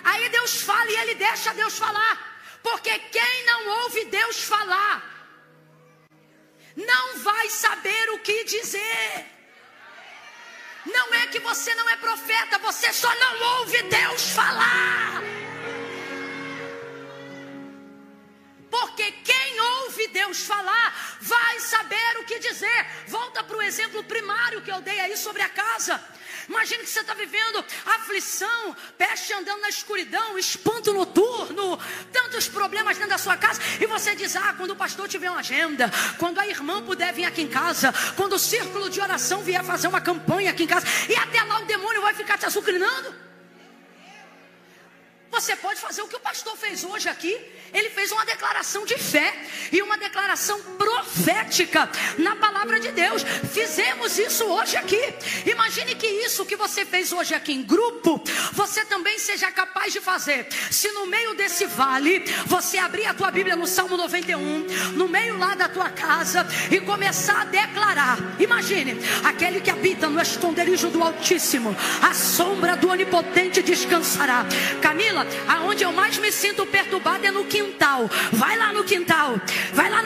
Aí Deus fala e ele deixa Deus falar. Porque quem não ouve Deus falar não vai saber o que dizer. Não é que você não é profeta, você só não ouve Deus falar. Porque quem ouve Deus falar vai saber o que dizer. Volta para o exemplo primário que eu dei aí sobre a casa. Imagina que você está vivendo aflição, peste andando na escuridão, espanto noturno, tantos problemas dentro da sua casa. E você diz, quando o pastor tiver uma agenda, quando a irmã puder vir aqui em casa, quando o círculo de oração vier fazer uma campanha aqui em casa, e até lá o demônio vai ficar te açucrinando. Você pode fazer o que o pastor fez hoje aqui. Ele fez uma declaração de fé e uma declaração profética na palavra de Deus. Fizemos isso hoje aqui. Imagine que isso que você fez hoje aqui em grupo, você também seja capaz de fazer. Se no meio desse vale, você abrir a tua Bíblia no Salmo 91, no meio lá da tua casa, e começar a declarar. Imagine, aquele que habita no esconderijo do Altíssimo, a sombra do Onipotente descansará. Camila, aonde eu mais me sinto perturbada é no quintal. Vai lá no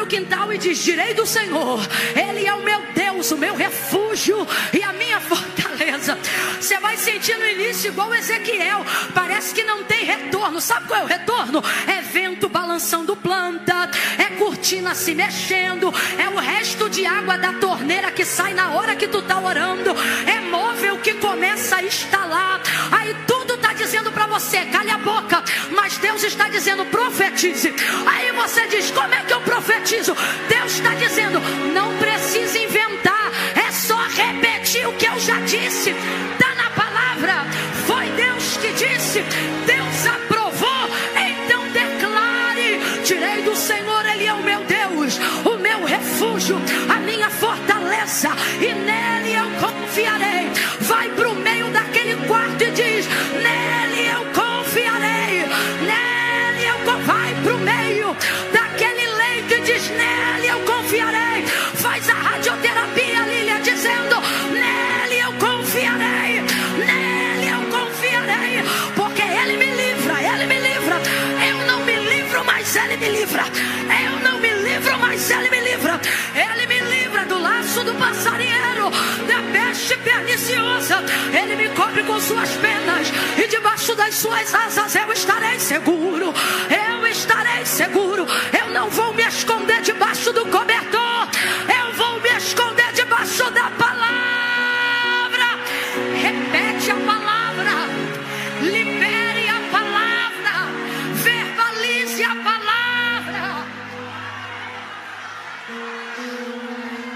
quintal e diz: direi do Senhor, Ele é o meu Deus, o meu refúgio e a minha fortaleza. Você vai sentir no início igual Ezequiel, parece que não tem retorno. Sabe qual é o retorno? É vento balançando planta, é cortina se mexendo, é o resto de água da torneira que sai na hora que tu tá orando, é móvel que começa a instalar. Aí tudo tá dizendo para você: calha a boca, mas Deus está dizendo: profetize. Aí você diz: como é que eu profetizo? Deus está dizendo: não precisa inventar, é só repetir o que eu já disse. Está na palavra, foi Deus que disse, Deus aprovou. Então declare: direi do Senhor, Ele é o meu Deus, o meu refúgio, a minha fortaleza, e nele eu confiarei. Vai para o meio daquele quarto e diz: nele eu confiarei, nele eu vai para o meio daquele leito e diz: nele eu confiarei. Faz a radioterapia, Lília, dizendo: nele eu confiarei, nele eu confiarei, porque Ele me livra, Ele me livra. Eu não me livro, mas Ele me livra. Eu não me livro, mas Ele me livra. Ele me livra do laço do passarinheiro, da peste perniciosa. Ele me cobre com suas penas, e debaixo das suas asas eu estarei seguro. Eu estarei seguro. Eu não vou me esconder debaixo do cobertor, eu vou me esconder debaixo da palavra. Repete a palavra, libere a palavra, verbalize a palavra.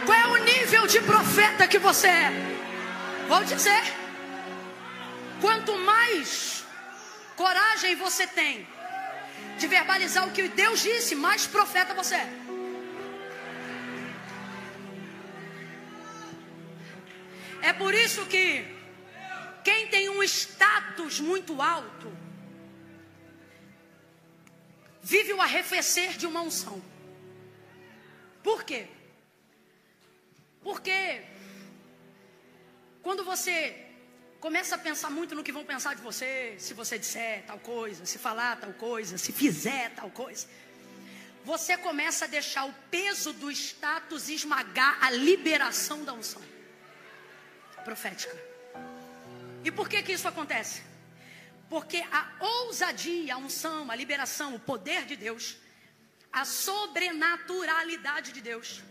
Qual é o nível de profeta que você é? Vou dizer: quanto mais coragem você tem de verbalizar o que Deus disse, mais profeta você é. É por isso que quem tem um status muito alto vive o arrefecer de uma unção. Por quê? Porque quando você começa a pensar muito no que vão pensar de você, se você disser tal coisa, se falar tal coisa, se fizer tal coisa, você começa a deixar o peso do status esmagar a liberação da unção profética. E por que que isso acontece? Porque a ousadia, a unção, a liberação, o poder de Deus, a sobrenaturalidade de Deus,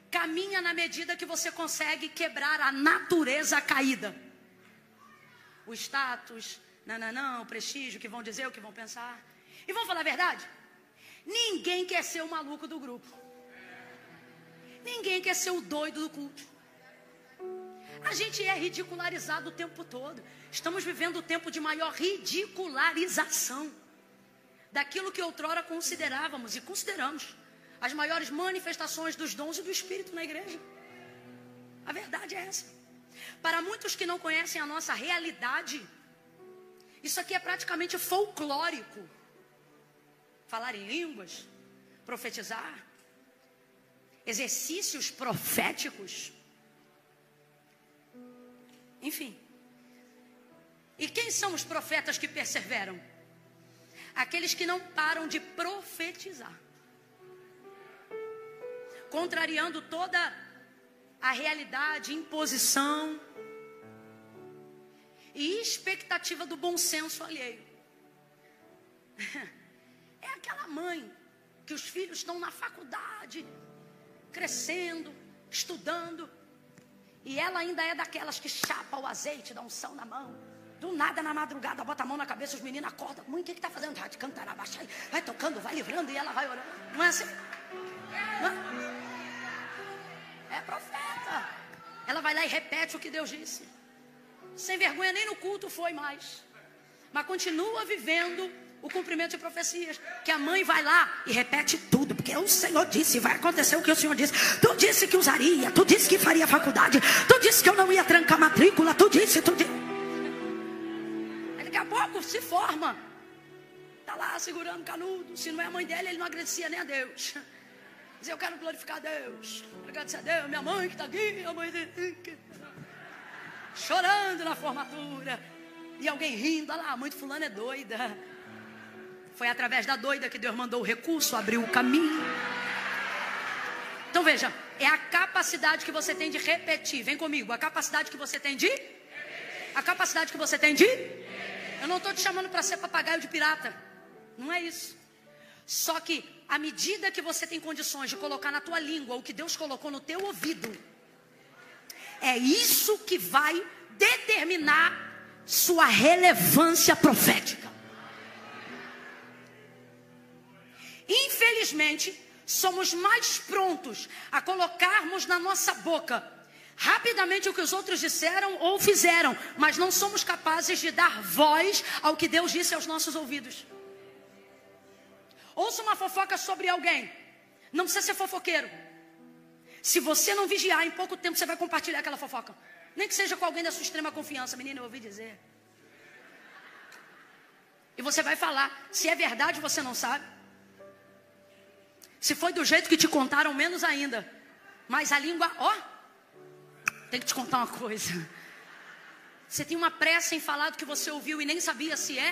caminha na medida que você consegue quebrar a natureza caída. O status, não, o prestígio, o que vão dizer, o que vão pensar. E vamos falar a verdade? Ninguém quer ser o maluco do grupo. Ninguém quer ser o doido do culto. A gente é ridicularizado o tempo todo. Estamos vivendo o tempo de maior ridicularização daquilo que outrora considerávamos e consideramos as maiores manifestações dos dons e do Espírito na igreja. A verdade é essa. Para muitos que não conhecem a nossa realidade, isso aqui é praticamente folclórico. Falar em línguas, profetizar, exercícios proféticos, enfim. E quem são os profetas que perseveram? Aqueles que não param de profetizar, contrariando toda a realidade, imposição e expectativa do bom senso alheio. É aquela mãe que os filhos estão na faculdade, crescendo, estudando, e ela ainda é daquelas que chapa o azeite da unção na mão. Do nada, na madrugada, bota a mão na cabeça, os meninos acordam. Mãe, o que está fazendo? Vai cantar, abaixar, vai tocando, vai livrando, e ela vai orando. Não é assim? Não é? É profeta. Ela vai lá e repete o que Deus disse. Sem vergonha, nem no culto foi mais. Mas continua vivendo o cumprimento de profecias. Que a mãe vai lá e repete tudo. Porque o Senhor disse, vai acontecer o que o Senhor disse. Tu disse que usaria, tu disse que faria faculdade, tu disse que eu não ia trancar matrícula, tu disse. Aí daqui a pouco se forma. Está lá segurando canudo. Se não é a mãe dele, ele não agradecia nem a Deus. Dizia, eu quero glorificar a Deus. Agradecer a Deus, minha mãe que está aqui, a mãe dele. Chorando na formatura. E alguém rindo, olha lá, a mãe de fulano é doida. Foi através da doida que Deus mandou o recurso, abriu o caminho. Então veja, é a capacidade que você tem de repetir. Vem comigo, a capacidade que você tem de... A capacidade que você tem de... Eu não estou te chamando para ser papagaio de pirata. Não é isso. Só que, à medida que você tem condições de colocar na tua língua o que Deus colocou no teu ouvido, é isso que vai determinar sua relevância profética. Infelizmente, somos mais prontos a colocarmos na nossa boca rapidamente o que os outros disseram ou fizeram, mas não somos capazes de dar voz ao que Deus disse aos nossos ouvidos. Ouça uma fofoca sobre alguém, não precisa ser fofoqueiro. Se você não vigiar, em pouco tempo você vai compartilhar aquela fofoca, nem que seja com alguém da sua extrema confiança. Menina, eu ouvi dizer. E você vai falar, se é verdade você não sabe. Se foi do jeito que te contaram, menos ainda. Mas a língua, ó, tem que te contar uma coisa. Você tem uma pressa em falar do que você ouviu e nem sabia se é.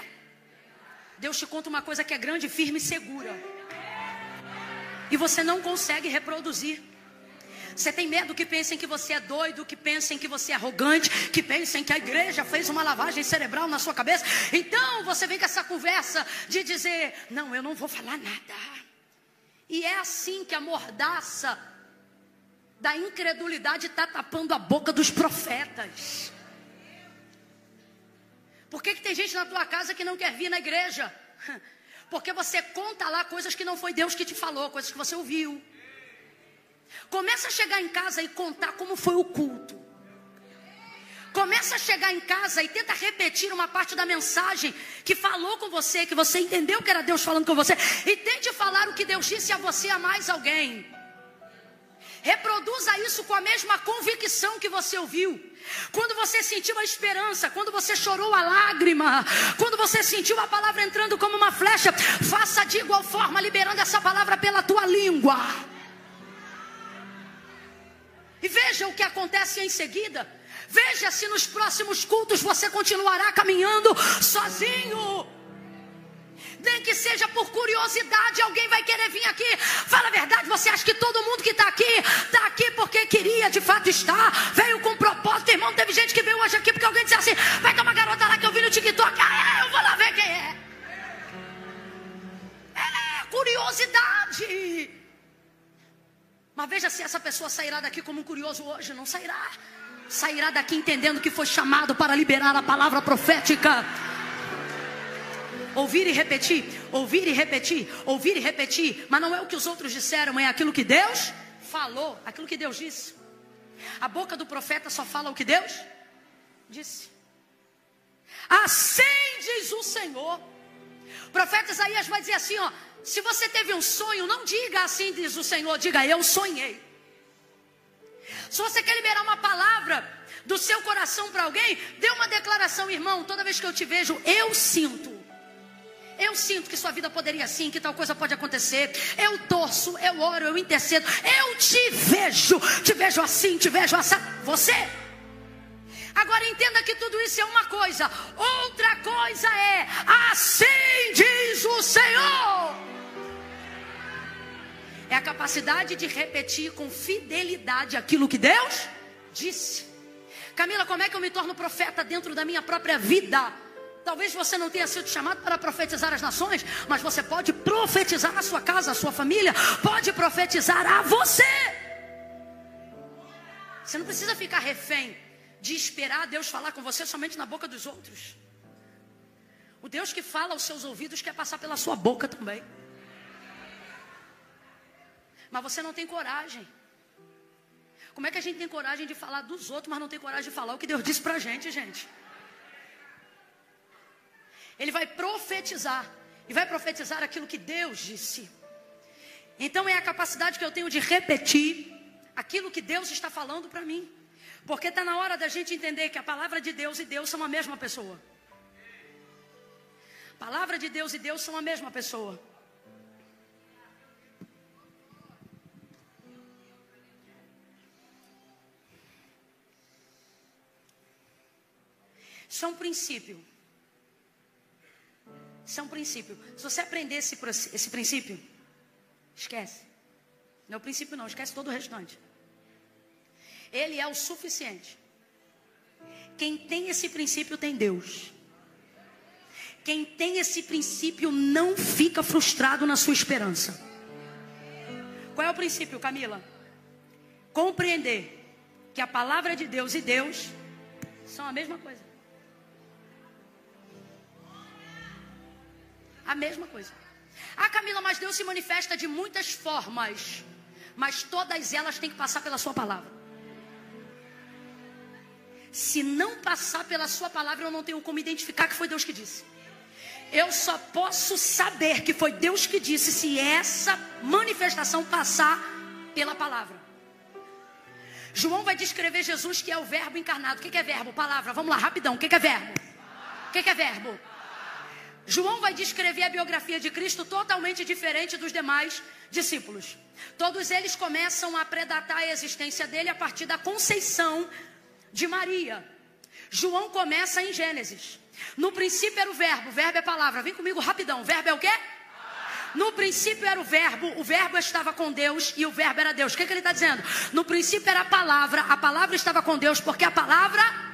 Deus te conta uma coisa que é grande, firme e segura. E você não consegue reproduzir. Você tem medo que pensem que você é doido, que pensem que você é arrogante, que pensem que a igreja fez uma lavagem cerebral na sua cabeça. Então você vem com essa conversa de dizer, não, eu não vou falar nada. E é assim que a mordaça da incredulidade está tapando a boca dos profetas. Por que tem gente na tua casa que não quer vir na igreja? Porque você conta lá coisas que não foi Deus que te falou, coisas que você ouviu. Começa a chegar em casa e contar como foi o culto. Começa a chegar em casa e tenta repetir uma parte da mensagem que falou com você, que você entendeu que era Deus falando com você. E tente falar o que Deus disse a você a mais alguém. Reproduza isso com a mesma convicção que você ouviu. Quando você sentiu a esperança, quando você chorou a lágrima, quando você sentiu a palavra entrando como uma flecha, faça de igual forma, liberando essa palavra pela tua língua. E veja o que acontece em seguida. Veja se nos próximos cultos você continuará caminhando sozinho. Nem que seja por curiosidade, alguém vai querer vir aqui. Fala a verdade, você acha que todo mundo que está aqui porque queria de fato estar, veio com propósito, irmão? Teve gente que veio hoje aqui porque alguém disse assim, vai ter uma garota lá que eu vi no TikTok, eu vou lá ver quem é. É curiosidade. Mas veja se essa pessoa sairá daqui como um curioso hoje. Não sairá. Sairá daqui entendendo que foi chamado para liberar a palavra profética. Ouvir e repetir, ouvir e repetir, ouvir e repetir. Mas não é o que os outros disseram, é aquilo que Deus falou, aquilo que Deus disse. A boca do profeta só fala o que Deus disse. Assim diz o Senhor. O profeta Isaías vai dizer assim, ó, se você teve um sonho, não diga assim diz o Senhor, diga eu sonhei. Se você quer liberar uma palavra do seu coração para alguém, dê uma declaração, irmão, toda vez que eu te vejo, eu sinto que sua vida poderia assim, que tal coisa pode acontecer. Eu torço, eu oro, eu intercedo. Eu te vejo assim, te vejo assim. Você. Agora entenda que tudo isso é uma coisa. Outra coisa é, assim diz o Senhor. É a capacidade de repetir com fidelidade aquilo que Deus disse. Camila, como é que eu me torno profeta dentro da minha própria vida? Talvez você não tenha sido chamado para profetizar as nações, mas você pode profetizar a sua casa, a sua família, pode profetizar a você. Você não precisa ficar refém de esperar Deus falar com você somente na boca dos outros. O Deus que fala aos seus ouvidos quer passar pela sua boca também. Mas você não tem coragem. Como é que a gente tem coragem de falar dos outros, mas não tem coragem de falar o que Deus disse pra gente, gente? Ele vai profetizar. E vai profetizar aquilo que Deus disse. Então é a capacidade que eu tenho de repetir aquilo que Deus está falando para mim. Porque está na hora da gente entender que a palavra de Deus e Deus são a mesma pessoa. A palavra de Deus e Deus são a mesma pessoa. Isso é um princípio. Isso é um princípio. Se você aprender esse princípio, esquece. Não é o princípio não, esquece todo o restante. Ele é o suficiente. Quem tem esse princípio tem Deus. Quem tem esse princípio não fica frustrado na sua esperança. Qual é o princípio, Camila? Compreender que a palavra de Deus e Deus são a mesma coisa. A mesma coisa. Ah, Camila, mas Deus se manifesta de muitas formas. Mas todas elas têm que passar pela sua palavra. Se não passar pela sua palavra, eu não tenho como identificar que foi Deus que disse. Eu só posso saber que foi Deus que disse se essa manifestação passar pela palavra. João vai descrever Jesus, que é o verbo encarnado. O que é verbo? Palavra. Vamos lá, rapidão. O que é verbo? O que é verbo? João vai descrever a biografia de Cristo totalmente diferente dos demais discípulos. Todos eles começam a predatar a existência dele a partir da conceição de Maria. João começa em Gênesis. No princípio era o verbo é palavra. Vem comigo rapidão. O verbo é o quê? No princípio era o verbo estava com Deus e o verbo era Deus. O que ele está dizendo? No princípio era a palavra estava com Deus, porque a palavra...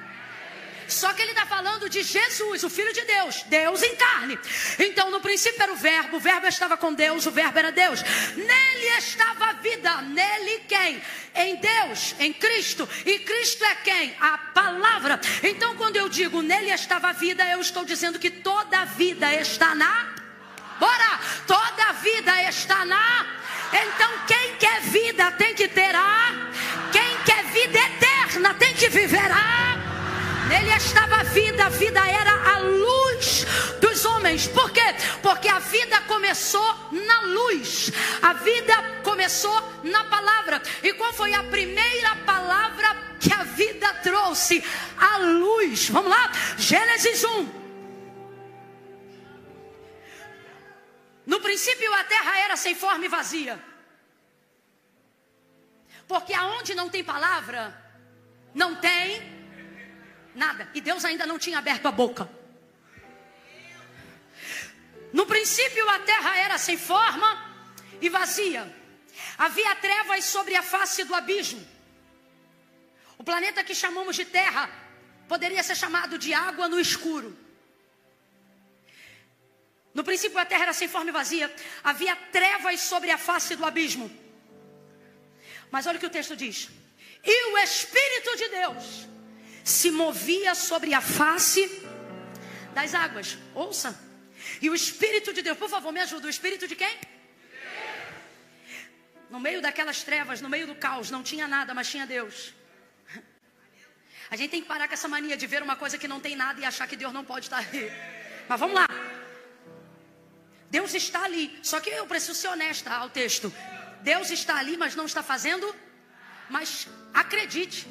Só que ele está falando de Jesus, o Filho de Deus, Deus em carne. Então no princípio era o verbo estava com Deus, o verbo era Deus. Nele estava a vida, nele quem? Em Deus, em Cristo. E Cristo é quem? A palavra. Então quando eu digo nele estava a vida, eu estou dizendo que toda a vida está na... Bora! Toda a vida está na... Então quem quer vida tem que ter a... Quem quer vida eterna tem que viver a... Nele estava a vida era a luz dos homens. Por quê? Porque a vida começou na luz. A vida começou na palavra. E qual foi a primeira palavra que a vida trouxe? A luz. Vamos lá? Gênesis 1. No princípio a terra era sem forma e vazia. Porque aonde não tem palavra, não tem nada. E Deus ainda não tinha aberto a boca. No princípio a terra era sem forma e vazia. Havia trevas sobre a face do abismo. O planeta que chamamos de terra poderia ser chamado de água no escuro. No princípio a terra era sem forma e vazia. Havia trevas sobre a face do abismo. Mas olha o que o texto diz. E o Espírito de Deus se movia sobre a face das águas. Ouça. E o Espírito de Deus, por favor, me ajuda. O Espírito de quem? No meio daquelas trevas, no meio do caos, não tinha nada, mas tinha Deus. A gente tem que parar com essa mania de ver uma coisa que não tem nada e achar que Deus não pode estar ali. Mas vamos lá. Deus está ali. Só que eu preciso ser honesta ao texto. Deus está ali, mas não está fazendo. Mas acredite,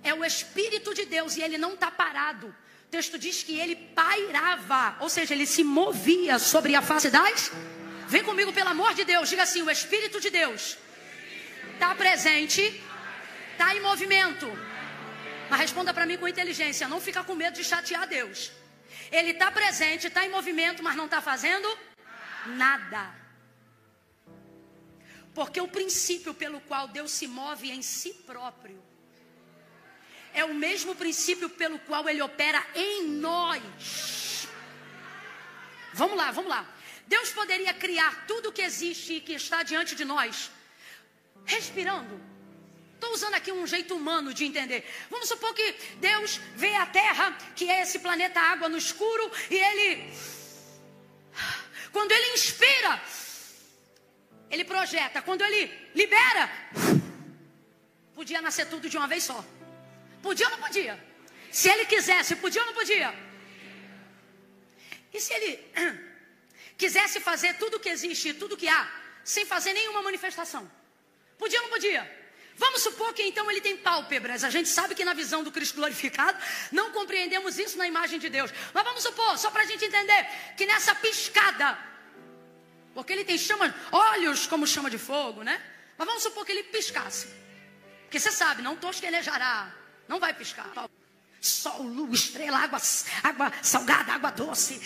é o Espírito de Deus e ele não está parado. O texto diz que ele pairava, ou seja, ele se movia sobre a face das... Vem comigo, pelo amor de Deus, diga assim, o Espírito de Deus está presente, está em movimento. Mas responda para mim com inteligência, não fica com medo de chatear Deus. Ele está presente, está em movimento, mas não está fazendo nada. Porque o princípio pelo qual Deus se move em si próprio é o mesmo princípio pelo qual ele opera em nós. Vamos lá, vamos lá. Deus poderia criar tudo que existe e que está diante de nós, respirando. Estou usando aqui um jeito humano de entender. Vamos supor que Deus vê a Terra, que é esse planeta água no escuro, e ele, quando ele inspira, ele projeta. Quando ele libera, podia nascer tudo de uma vez só. Podia ou não podia? Se ele quisesse, podia ou não podia? E se ele quisesse fazer tudo que existe, tudo que há, sem fazer nenhuma manifestação? Podia ou não podia? Vamos supor que então ele tem pálpebras. A gente sabe que na visão do Cristo glorificado não compreendemos isso na imagem de Deus. Mas vamos supor, só para a gente entender, que nessa piscada, porque ele tem chama, olhos como chama de fogo, né? Mas vamos supor que ele piscasse. Porque você sabe, não tosquelejará, não vai piscar. Sol, luz, estrela, água salgada, água doce.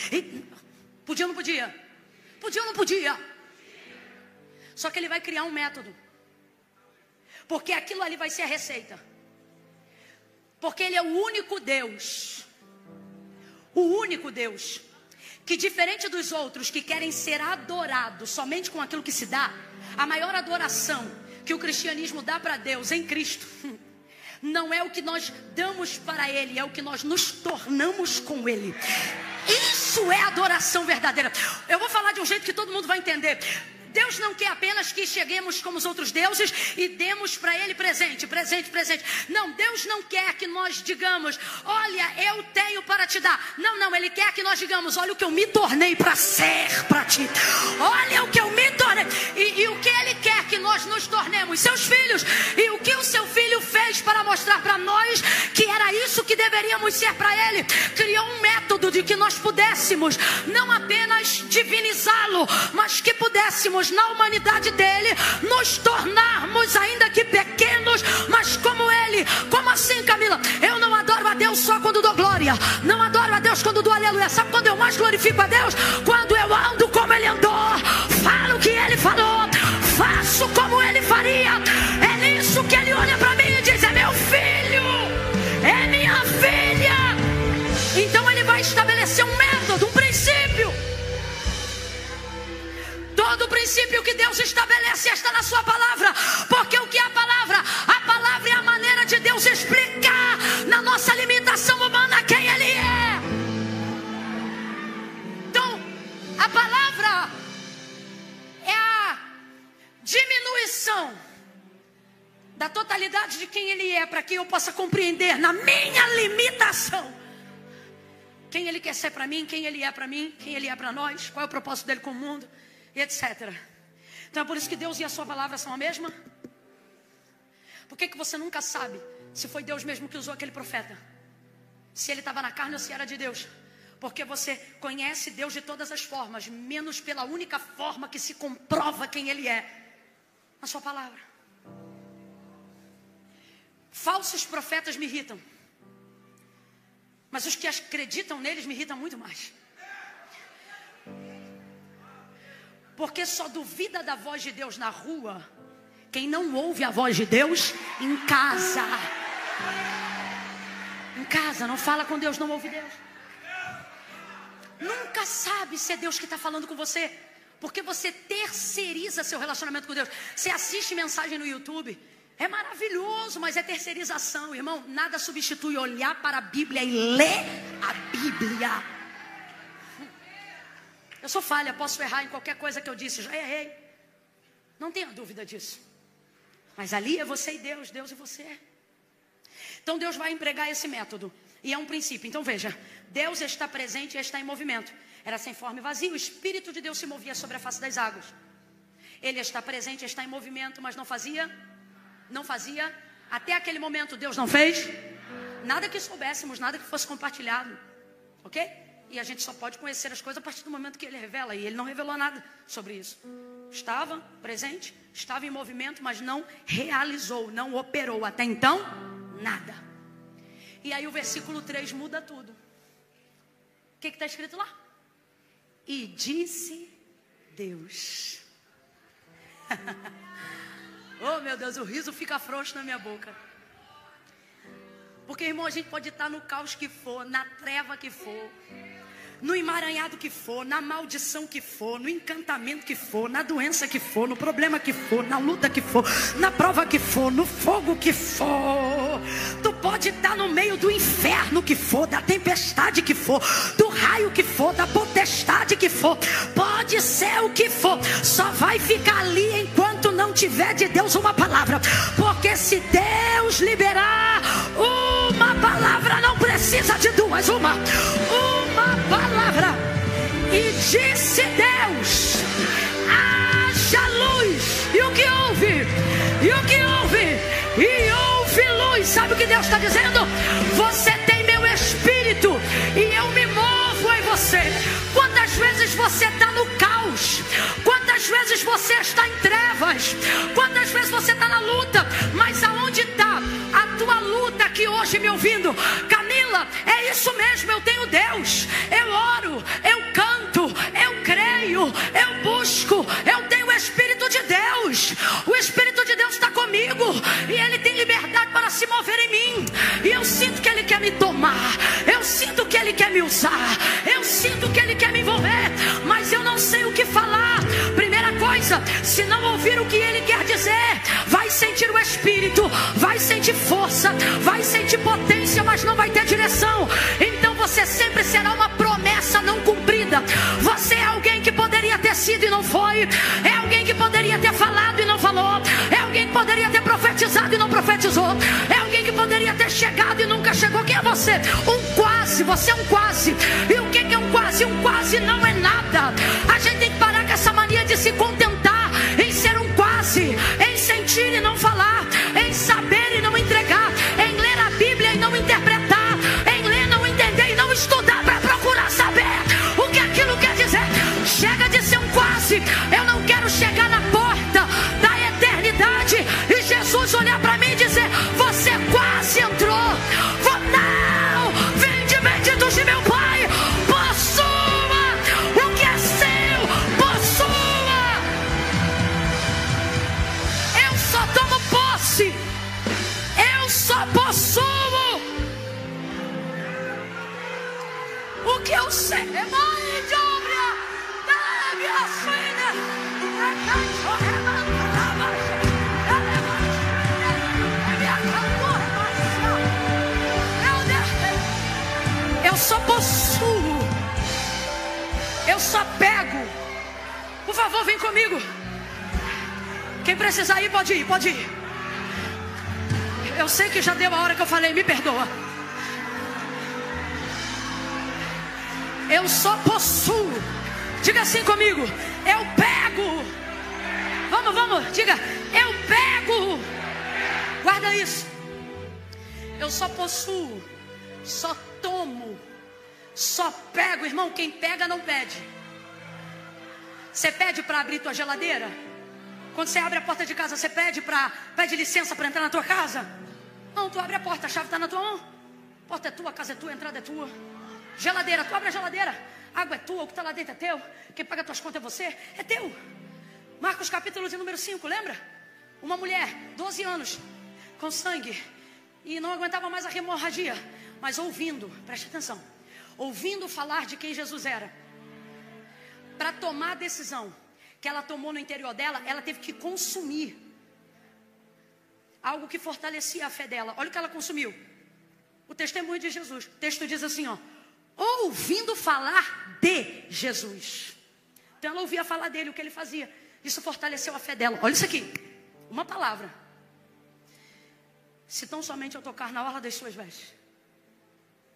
Podia ou não podia? Podia ou não podia? Só que ele vai criar um método. Porque aquilo ali vai ser a receita. Porque ele é o único Deus. O único Deus. Que diferente dos outros que querem ser adorados somente com aquilo que se dá, a maior adoração que o cristianismo dá para Deus em Cristo não é o que nós damos para Ele, é o que nós nos tornamos com Ele. Isso é adoração verdadeira. Eu vou falar de um jeito que todo mundo vai entender. Deus não quer apenas que cheguemos como os outros deuses e demos para Ele presente. Não, Deus não quer que nós digamos, olha, eu tenho para te dar. Não, Ele quer que nós digamos, olha o que eu me tornei para ser para ti. Olha o que eu me tornei. E o que Ele quer que nós nos tornemos, seus filhos. E o que o seu filho fez para mostrar para nós que era isso que deveríamos ser para Ele. Criou um método de que nós pudéssemos não apenas divinizá-lo, mas que pudéssemos na humanidade dele, nos tornarmos ainda que pequenos, mas como ele. Como assim, Camila? Eu não adoro a Deus só quando dou glória, não adoro a Deus quando dou aleluia. Sabe quando eu mais glorifico a Deus? Quando eu ando como ele andou, falo o que ele falou, faço como ele faria. É nisso que ele olha para mim e diz, é meu filho, é minha filha. Então ele vai estabelecer um método, um princípio. Todo o princípio que Deus estabelece está na sua palavra. Porque o que é a palavra? A palavra é a maneira de Deus explicar na nossa limitação humana quem Ele é. Então, a palavra é a diminuição da totalidade de quem Ele é, para que eu possa compreender na minha limitação quem Ele quer ser para mim, quem Ele é para mim, quem Ele é para nós, qual é o propósito dele com o mundo, e etc. Então é por isso que Deus e a sua palavra são a mesma. Por que você nunca sabe se foi Deus mesmo que usou aquele profeta? Se ele estava na carne ou se era de Deus? Porque você conhece Deus de todas as formas, menos pela única forma que se comprova quem Ele é, na sua palavra. Falsos profetas me irritam, mas os que acreditam neles me irritam muito mais. Porque só duvida da voz de Deus na rua quem não ouve a voz de Deus em casa. Em casa, não fala com Deus, não ouve Deus. Nunca sabe se é Deus que está falando com você, porque você terceiriza seu relacionamento com Deus. Você assiste mensagem no YouTube, é maravilhoso, mas é terceirização, irmão. Nada substitui olhar para a Bíblia e ler a Bíblia. Eu sou falha, posso errar em qualquer coisa que eu disse, já errei. Não tenha dúvida disso. Mas ali é você e Deus, Deus e você. Então Deus vai empregar esse método. E é um princípio. Então veja, Deus está presente e está em movimento. Era sem forma e vazio, o Espírito de Deus se movia sobre a face das águas. Ele está presente, está em movimento, mas não fazia. Até aquele momento Deus não fez nada que soubéssemos, nada que fosse compartilhado. Ok? E a gente só pode conhecer as coisas a partir do momento que Ele revela. E Ele não revelou nada sobre isso. Estava presente, estava em movimento, mas não realizou, não operou. Até então, nada. E aí o versículo 3 muda tudo. O que está escrito lá? E disse Deus. Oh meu Deus, o riso fica frouxo na minha boca. Porque, irmão, a gente pode estar no caos que for, na treva que for, no emaranhado que for, na maldição que for, no encantamento que for, na doença que for, no problema que for, na luta que for, na prova que for, no fogo que for. Tu pode estar no meio do inferno que for, da tempestade que for, do raio que for, da potestade que for. Pode ser o que for, só vai ficar ali enquanto não tiver de Deus uma palavra. Porque se Deus liberar uma palavra, não precisa de duas, uma palavra. E disse Deus, haja luz. E o que houve? E houve luz. Sabe o que Deus está dizendo? Você tem meu espírito e eu me movo em você. Quantas vezes você está no caos? Quantas vezes você está em trevas? Quantas vezes você está na luta? Mas aonde está a tua luta aqui hoje me ouvindo? Camila, é isso mesmo, eu tenho Deus. Eu oro, eu canto, eu me tomar, eu sinto que Ele quer me usar, eu sinto que Ele quer me envolver, mas eu não sei o que falar. Primeira coisa, se não ouvir o que Ele quer dizer, vai sentir o Espírito, vai sentir força, vai sentir potência, mas não vai ter direção. Então você sempre será uma promessa não cumprida. Você é alguém que poderia ter sido e não foi, é alguém que poderia ter falado e não falou, é alguém que poderia ter profetizado e não profetizou, é alguém que poderia ter chegado e nunca chegou. Quem é você? Um quase. Você é um quase. E o que é um quase? Um quase não é nada. A gente tem que parar com essa mania de se contentar em ser um quase, em sentir e não falar, em saber e não entregar, em ler a Bíblia e não interpretar, em ler, não entender e não estudar para procurar saber o que aquilo quer dizer. Chega de ser um quase. Eu não quero chegar na porta da eternidade e Jesus olhar para mim e dizer: você quase entrou. Não, vinde benditos de meu Pai, possua o que é seu, possua. Eu só tomo posse, eu só possuo o que eu sei. Mãe de obra, deve a filha, eu só possuo, eu só pego. Por favor, vem comigo. Quem precisar ir, pode ir, pode ir. Eu sei que já deu a hora que eu falei, me perdoa. Eu só possuo. Diga assim comigo: eu pego. Vamos, diga: eu pego. Guarda isso. Eu só possuo, só tomo, só pego. Irmão, quem pega não pede. Você pede para abrir tua geladeira? Quando você abre a porta de casa, você pede licença para entrar na tua casa? Não, tu abre a porta, a chave está na tua mão. A porta é tua, a casa é tua, a entrada é tua. Geladeira, tu abre a geladeira, a água é tua, o que está lá dentro é teu, quem paga tuas contas é você, é teu. Marcos capítulo de número 5, lembra? Uma mulher, 12 anos, com sangue, e não aguentava mais a hemorragia, mas ouvindo, preste atenção, ouvindo falar de quem Jesus era, para tomar a decisão que ela tomou no interior dela, ela teve que consumir algo que fortalecia a fé dela. Olha o que ela consumiu: o testemunho de Jesus. O texto diz assim, ó: ouvindo falar de Jesus. Então ela ouvia falar dele, o que ele fazia. Isso fortaleceu a fé dela. Olha isso aqui, uma palavra: se tão somente eu tocar na orla das suas vestes,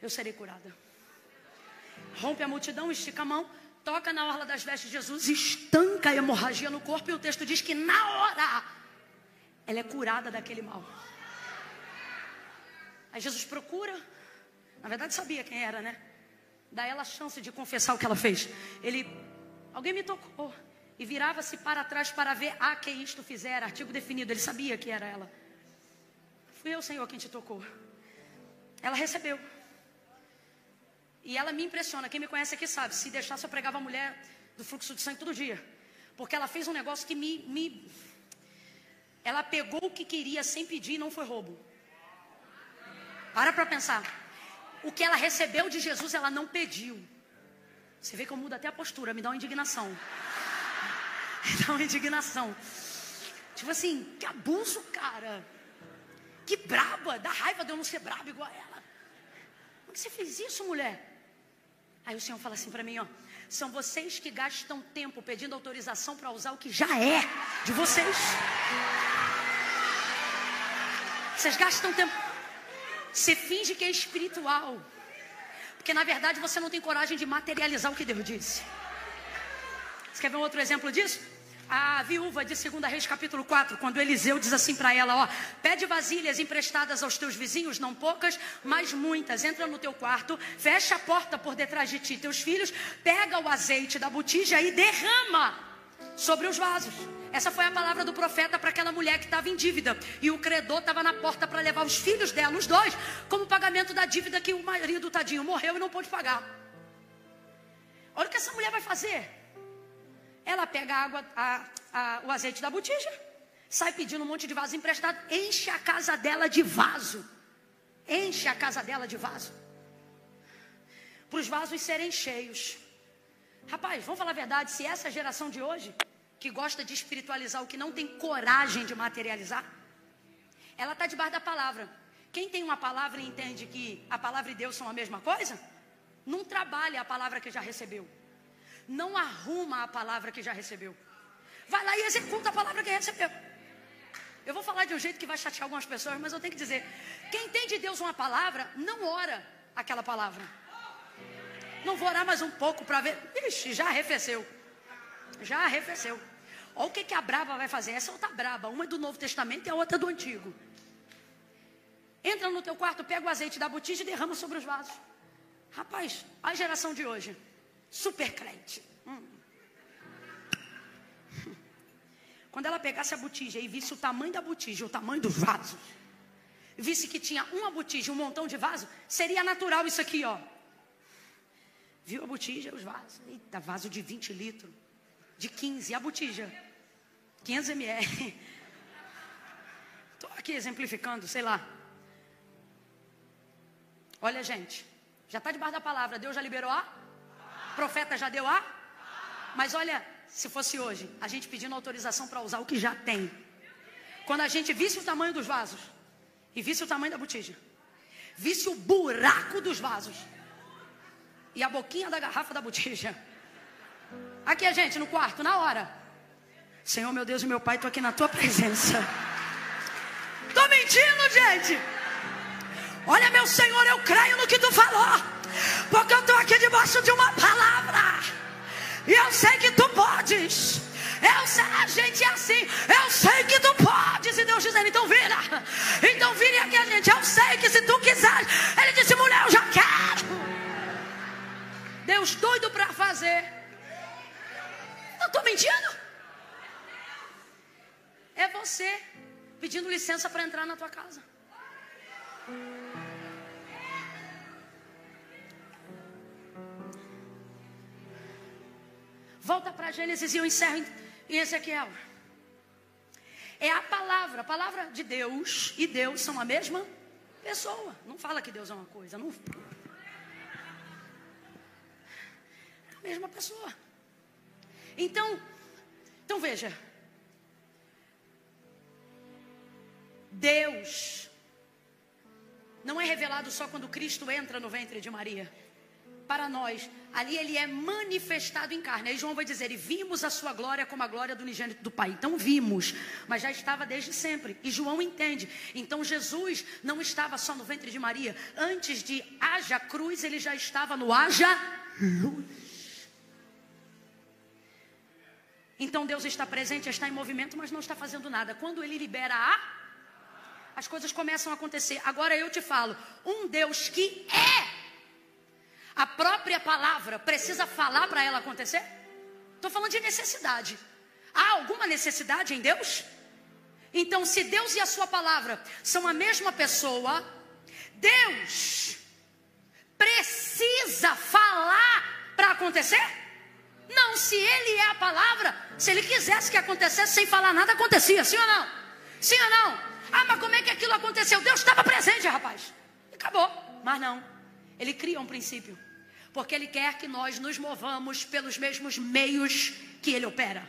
eu serei curada. Rompe a multidão, estica a mão, toca na orla das vestes de Jesus, estanca a hemorragia no corpo. E o texto diz que na hora ela é curada daquele mal. Aí Jesus procura, na verdade sabia quem era, né? Dá ela a chance de confessar o que ela fez. Alguém me tocou. E virava-se para trás para ver a que isto fizera. Artigo definido, ele sabia que era ela. Fui eu, Senhor, quem te tocou. Ela recebeu. E ela me impressiona. Quem me conhece aqui sabe, se deixasse eu pregava a mulher do fluxo de sangue todo dia. Porque ela fez um negócio que ela pegou o que queria sem pedir e não foi roubo. Para pensar. O que ela recebeu de Jesus, ela não pediu. Você vê que eu mudo até a postura, me dá uma indignação. Me dá uma indignação. Tipo assim, que abuso, cara. Que braba, dá raiva de eu não ser braba igual a ela. Como que você fez isso, mulher? Aí o Senhor fala assim para mim, ó: são vocês que gastam tempo pedindo autorização para usar o que já é de vocês. Vocês gastam tempo. Você finge que é espiritual, porque na verdade você não tem coragem de materializar o que Deus disse. Você quer ver um outro exemplo disso? A viúva de 2 Reis capítulo 4, quando Eliseu diz assim para ela, ó: pede vasilhas emprestadas aos teus vizinhos, não poucas, mas muitas. Entra no teu quarto, fecha a porta por detrás de ti, teus filhos, pega o azeite da botija e derrama sobre os vasos. Essa foi a palavra do profeta para aquela mulher que estava em dívida. E o credor estava na porta para levar os filhos dela, os dois, como pagamento da dívida que o marido, tadinho, morreu e não pôde pagar. Olha o que essa mulher vai fazer. Ela pega a água, o azeite da botija, sai pedindo um monte de vaso emprestado, enche a casa dela de vaso. enche a casa dela de vaso. Para os vasos serem cheios. Rapaz, vamos falar a verdade, se essa geração de hoje, que gosta de espiritualizar o que não tem coragem de materializar, ela está debaixo da palavra. Quem tem uma palavra e entende que a palavra e Deus são a mesma coisa, não trabalha a palavra que já recebeu. Não arruma a palavra que já recebeu. Vai lá e executa a palavra que recebeu. Eu vou falar de um jeito que vai chatear algumas pessoas, mas eu tenho que dizer, quem tem de Deus uma palavra, não ora aquela palavra. Não vou orar mais um pouco para ver. Ixi, já arrefeceu. Já arrefeceu. Olha o que a braba vai fazer. Essa é outra braba. Uma é do Novo Testamento e a outra é do Antigo. Entra no teu quarto, pega o azeite da botija e derrama sobre os vasos. Rapaz, a geração de hoje, super crente. Quando ela pegasse a botija e visse o tamanho da botija, o tamanho dos vasos, visse que tinha uma botija, um montão de vaso, seria natural isso aqui, ó. Viu a botija, os vasos. Eita, vaso de 20 litros. De 15, a botija. 500 ml. Estou aqui exemplificando, sei lá. Olha, gente. Já está debaixo da palavra. Deus já liberou a? Profeta já deu a? Mas olha, se fosse hoje, a gente pedindo autorização para usar o que já tem. Quando a gente visse o tamanho dos vasos. E visse o tamanho da botija. Visse o buraco dos vasos. E a boquinha da garrafa da botija. Aqui a gente no quarto, na hora. Senhor, meu Deus e meu Pai, estou aqui na tua presença. Estou mentindo, gente. Olha, meu Senhor, eu creio no que tu falou. Porque eu estou aqui debaixo de uma palavra. E eu sei que tu podes. Eu sei, a gente é assim. Eu sei que tu podes. E Deus dizendo, então vira. Então vire aqui a gente. Eu sei que se tu quiseres. Ele disse, mulher, eu já quero. Deus doido para fazer. Não estou mentindo. É você pedindo licença para entrar na tua casa. Volta para Gênesis e eu encerro em Ezequiel. É a palavra de Deus e Deus são a mesma pessoa. Não fala que Deus é uma coisa, não. Mesma pessoa. Então veja. Deus não é revelado só quando Cristo entra no ventre de Maria. Para nós, ali ele é manifestado em carne. Aí João vai dizer, e vimos a sua glória como a glória do unigênito do Pai. Então vimos, mas já estava desde sempre. E João entende. Então Jesus não estava só no ventre de Maria. Antes de haja cruz, ele já estava no haja luz. Então Deus está presente, está em movimento, mas não está fazendo nada. Quando ele libera as coisas começam a acontecer. Agora eu te falo, um Deus que é a própria palavra, precisa falar para ela acontecer? Estou falando de necessidade. Há alguma necessidade em Deus? Então se Deus e a sua palavra são a mesma pessoa, Deus precisa falar para acontecer? Não, se ele é a palavra, se ele quisesse que acontecesse sem falar nada, acontecia, sim ou não? Sim ou não? Ah, mas como é que aquilo aconteceu? Deus estava presente, rapaz. E acabou. Mas não, ele cria um princípio. Porque ele quer que nós nos movamos pelos mesmos meios que ele opera.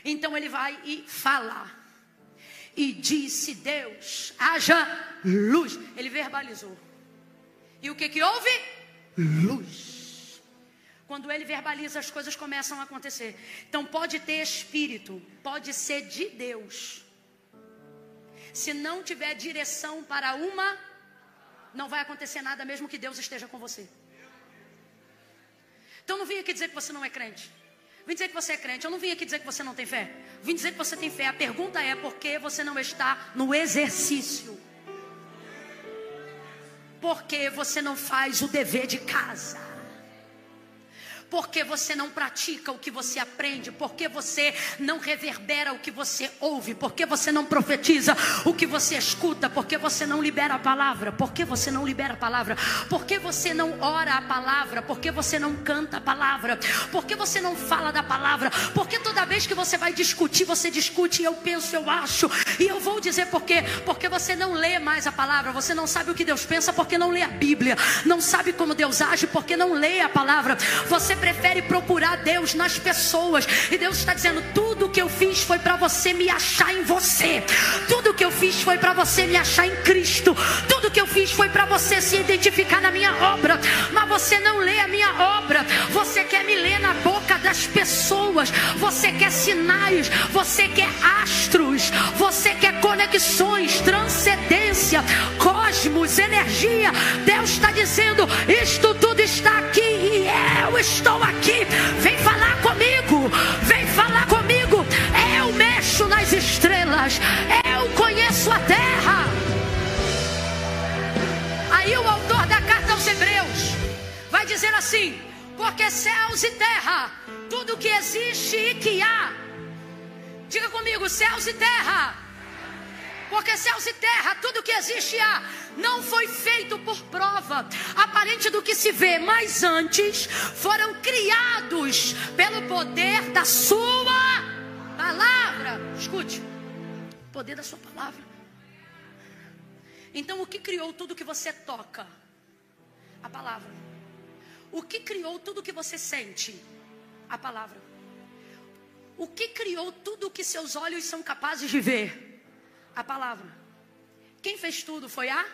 Então ele vai e fala. E disse Deus, haja luz. Ele verbalizou. E o que houve? Luz. Quando ele verbaliza, as coisas começam a acontecer. Então pode ter espírito, pode ser de Deus. Se não tiver direção para uma, não vai acontecer nada mesmo que Deus esteja com você. Então não vim aqui dizer que você não é crente. Vim dizer que você é crente. Eu não vim aqui dizer que você não tem fé. Vim dizer que você tem fé. A pergunta é por que você não está no exercício? Por que você não faz o dever de casa? Porque você não pratica o que você aprende, porque você não reverbera o que você ouve, porque você não profetiza o que você escuta, porque você não libera a palavra, porque você não libera a palavra, porque você não ora a palavra, porque você não canta a palavra, porque você não fala da palavra, porque toda vez que você vai discutir, você discute, eu penso, eu acho, e eu vou dizer por quê, porque você não lê mais a palavra, você não sabe o que Deus pensa porque não lê a Bíblia, não sabe como Deus age porque não lê a palavra, você prefere procurar Deus nas pessoas. E Deus está dizendo: tudo que eu fiz foi para você me achar em você. Tudo que eu fiz foi para você me achar em Cristo. Tudo que eu fiz foi para você se identificar na minha obra. Mas você não lê a minha obra. Você quer me ler na boca das pessoas. Você quer sinais. Você quer astros. Você quer conexões, transcendência, cosmos, energia. Deus está dizendo: isto tudo está aqui e eu estou aqui. Vem falar comigo. Vem falar comigo. Eu mexo nas estrelas. Eu conheço a terra. Aí o autor da carta aos Hebreus vai dizer assim: porque céus e terra, tudo que existe e que há. Diga comigo: céus e terra. Porque céus e terra, tudo que existe há, não foi feito por prova aparente do que se vê, mas antes foram criados pelo poder da sua palavra. Escute, poder da sua palavra. Então o que criou tudo que você toca? A palavra. O que criou tudo que você sente? A palavra. O que criou tudo que seus olhos são capazes de ver? A palavra. Quem fez tudo foi a?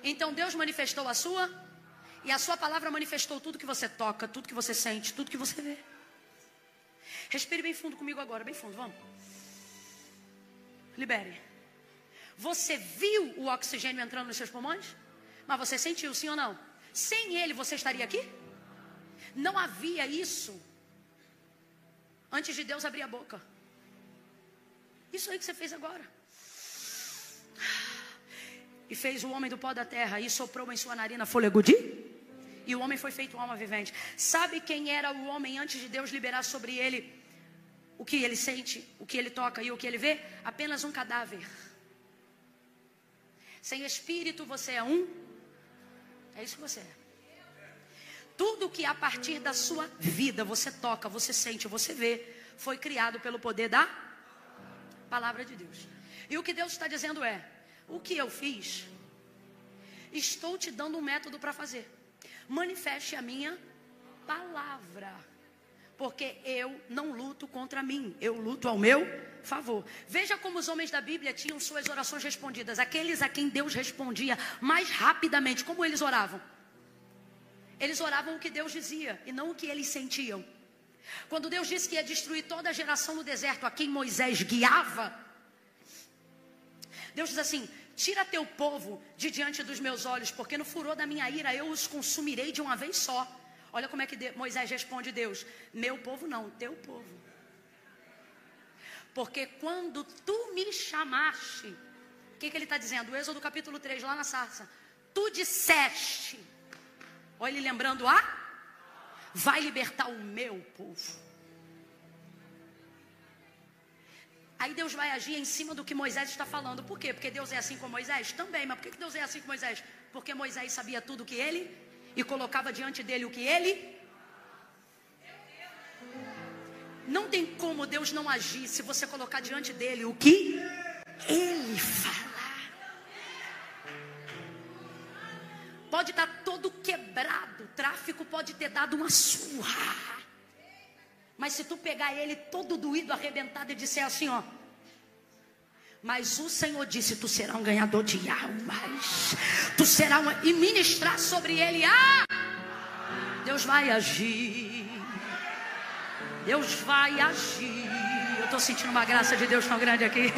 Então Deus manifestou a sua, e a sua palavra manifestou tudo que você toca, tudo que você sente, tudo que você vê. Respire bem fundo comigo agora, bem fundo, vamos. Libere. Você viu o oxigênio entrando nos seus pulmões? Mas você sentiu, sim ou não? Sem ele você estaria aqui? Não havia isso antes de Deus abrir a boca. Isso aí que você fez agora. E fez o homem do pó da terra e soprou em sua narina fôlego de... E o homem foi feito alma vivente. Sabe quem era o homem antes de Deus liberar sobre ele o que ele sente, o que ele toca e o que ele vê? Apenas um cadáver. Sem espírito você é um... É isso que você é. Tudo que a partir da sua vida você toca, você sente, você vê, foi criado pelo poder da palavra de Deus. E o que Deus está dizendo é: o que eu fiz, estou te dando um método para fazer. Manifeste a minha palavra. Porque eu não luto contra mim, eu luto ao meu favor. Veja como os homens da Bíblia tinham suas orações respondidas. Aqueles a quem Deus respondia mais rapidamente. Como eles oravam? Eles oravam o que Deus dizia e não o que eles sentiam. Quando Deus disse que ia destruir toda a geração no deserto a quem Moisés guiava, Deus diz assim: tira teu povo de diante dos meus olhos, porque no furor da minha ira eu os consumirei de uma vez só. Olha como é que Moisés responde Deus: meu povo não, teu povo. Porque quando tu me chamaste, o que ele está dizendo? O Êxodo capítulo 3, lá na sarça: tu disseste, olha ele lembrando vai libertar o meu povo. Aí Deus vai agir em cima do que Moisés está falando. Por quê? Porque Deus é assim com Moisés? Também. Mas por que Deus é assim com Moisés? Porque Moisés sabia tudo o que ele, e colocava diante dele o que ele. Não tem como Deus não agir se você colocar diante dele o que ele falar. Pode estar todo quebrado, o tráfico pode ter dado uma surra, mas se tu pegar ele todo doído, arrebentado e disser assim, ó: mas o Senhor disse, tu será um ganhador de almas, tu será e ministrar sobre ele, Deus vai agir. Deus vai agir. Eu estou sentindo uma graça de Deus tão grande aqui.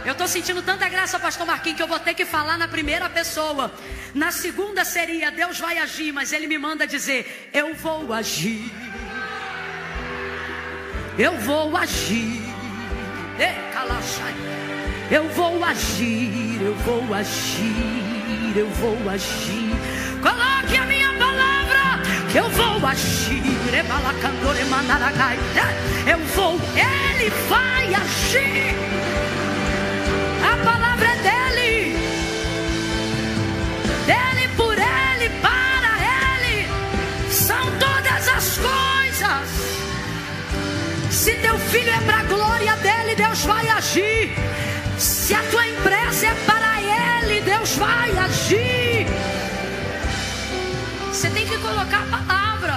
Eu estou sentindo tanta graça, pastor Marquinhos, que eu vou ter que falar na primeira pessoa. Na segunda seria: Deus vai agir, mas ele me manda dizer: eu vou agir. Eu vou agir. Eu vou agir. Eu vou agir. Eu vou agir. Coloque a minha palavra Eu vou agir. Eu vou, Ele vai agir. A palavra é dele. Dele, por Ele, para Ele. São todas as coisas. Se teu filho é para a glória dele, Deus vai agir. Se a tua empresa é para Ele, Deus vai agir. Você tem que colocar a palavra.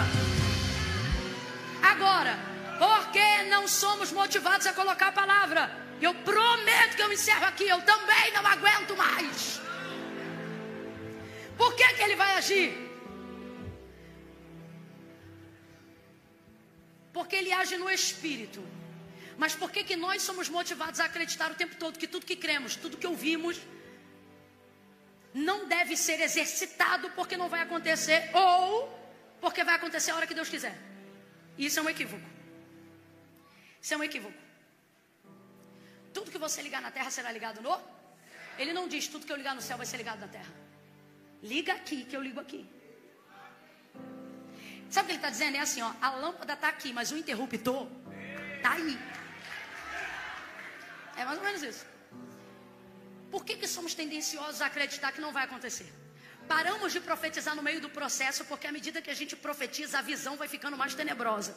Agora, porque não somos motivados a colocar a palavra, eu prometo que eu encerro aqui. Eu também não aguento mais. Por que Ele vai agir? Porque Ele age no Espírito. Mas por que nós somos motivados a acreditar o tempo todo que tudo que cremos, tudo que ouvimos, não deve ser exercitado porque não vai acontecer, ou porque vai acontecer a hora que Deus quiser? Isso é um equívoco. Isso é um equívoco. Tudo que você ligar na terra será ligado no... Ele não diz tudo que eu ligar no céu vai ser ligado na terra. Liga aqui que eu ligo aqui. Sabe o que ele está dizendo? É assim, ó, a lâmpada está aqui, mas o interruptor está aí. É mais ou menos isso. Por que somos tendenciosos a acreditar que não vai acontecer? Paramos de profetizar no meio do processo, porque à medida que a gente profetiza, a visão vai ficando mais tenebrosa.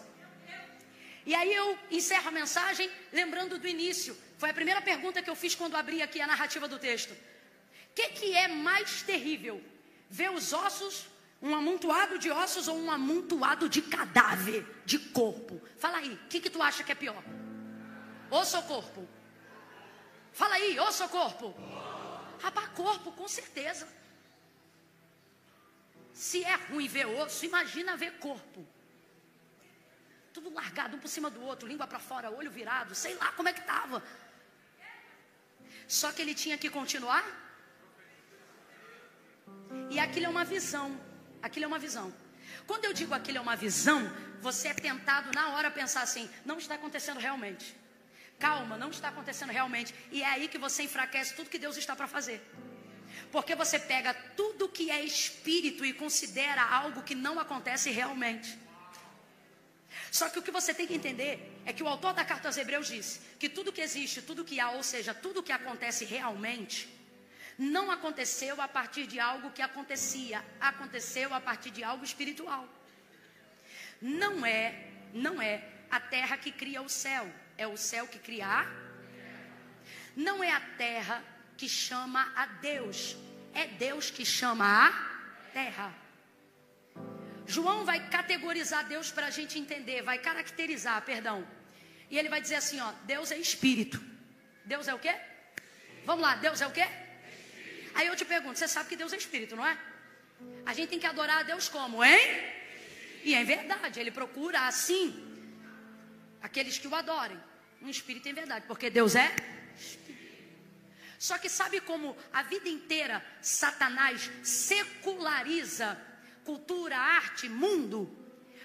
E aí eu encerro a mensagem lembrando do início. Foi a primeira pergunta que eu fiz quando abri aqui a narrativa do texto. O que é mais terrível? Ver os ossos, um amontoado de ossos ou um amontoado de cadáver, de corpo? Fala aí, o que tu acha que é pior? Osso ou corpo? Fala aí, osso ou corpo? Rapaz, corpo, com certeza. Se é ruim ver osso, imagina ver corpo. Tudo largado, um por cima do outro, língua para fora, olho virado, sei lá como é que estava. Só que ele tinha que continuar. E aquilo é uma visão. Aquilo é uma visão. Quando eu digo aquilo é uma visão, você é tentado na hora a pensar assim, não está acontecendo realmente. Calma, não está acontecendo realmente. E é aí que você enfraquece tudo que Deus está para fazer. Porque você pega tudo que é espírito e considera algo que não acontece realmente. Só que o que você tem que entender é que o autor da carta aos Hebreus diz que tudo que existe, tudo que há, ou seja, tudo que acontece realmente, não aconteceu a partir de algo que acontecia, aconteceu a partir de algo espiritual. Não é a terra que cria o céu, é o céu que cria a... Não é a terra que chama a Deus, é Deus que chama a terra. João vai categorizar Deus para a gente entender, vai caracterizar, perdão. E ele vai dizer assim, ó, Deus é espírito. Deus é o quê? Vamos lá, Deus é o quê? Aí eu te pergunto, você sabe que Deus é espírito, não é? A gente tem que adorar a Deus como, hein? E é verdade, ele procura assim aqueles que o adorem, um espírito em verdade, porque Deus é espírito. Só que sabe como a vida inteira Satanás seculariza cultura, arte, mundo,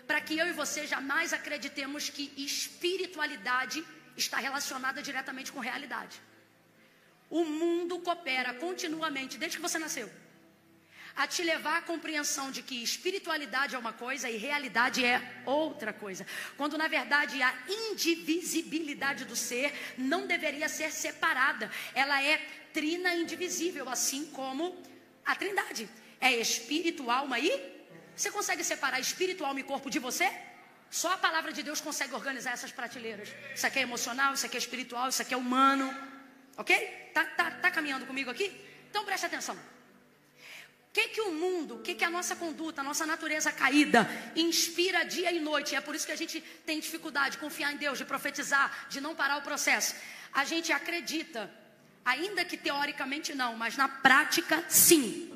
para que eu e você jamais acreditemos que espiritualidade está relacionada diretamente com realidade. O mundo coopera continuamente, desde que você nasceu, a te levar à compreensão de que espiritualidade é uma coisa e realidade é outra coisa. Quando na verdade a indivisibilidade do ser não deveria ser separada. Ela é trina indivisível, assim como a trindade. É espírito, alma e... Você consegue separar espírito, alma e corpo de você? Só a palavra de Deus consegue organizar essas prateleiras. Isso aqui é emocional, isso aqui é espiritual, isso aqui é humano. Ok? Tá caminhando comigo aqui? Então preste atenção. O que o mundo, o que a nossa conduta, a nossa natureza caída inspira dia e noite? É por isso que a gente tem dificuldade de confiar em Deus, de profetizar, de não parar o processo. A gente acredita, ainda que teoricamente não, mas na prática sim,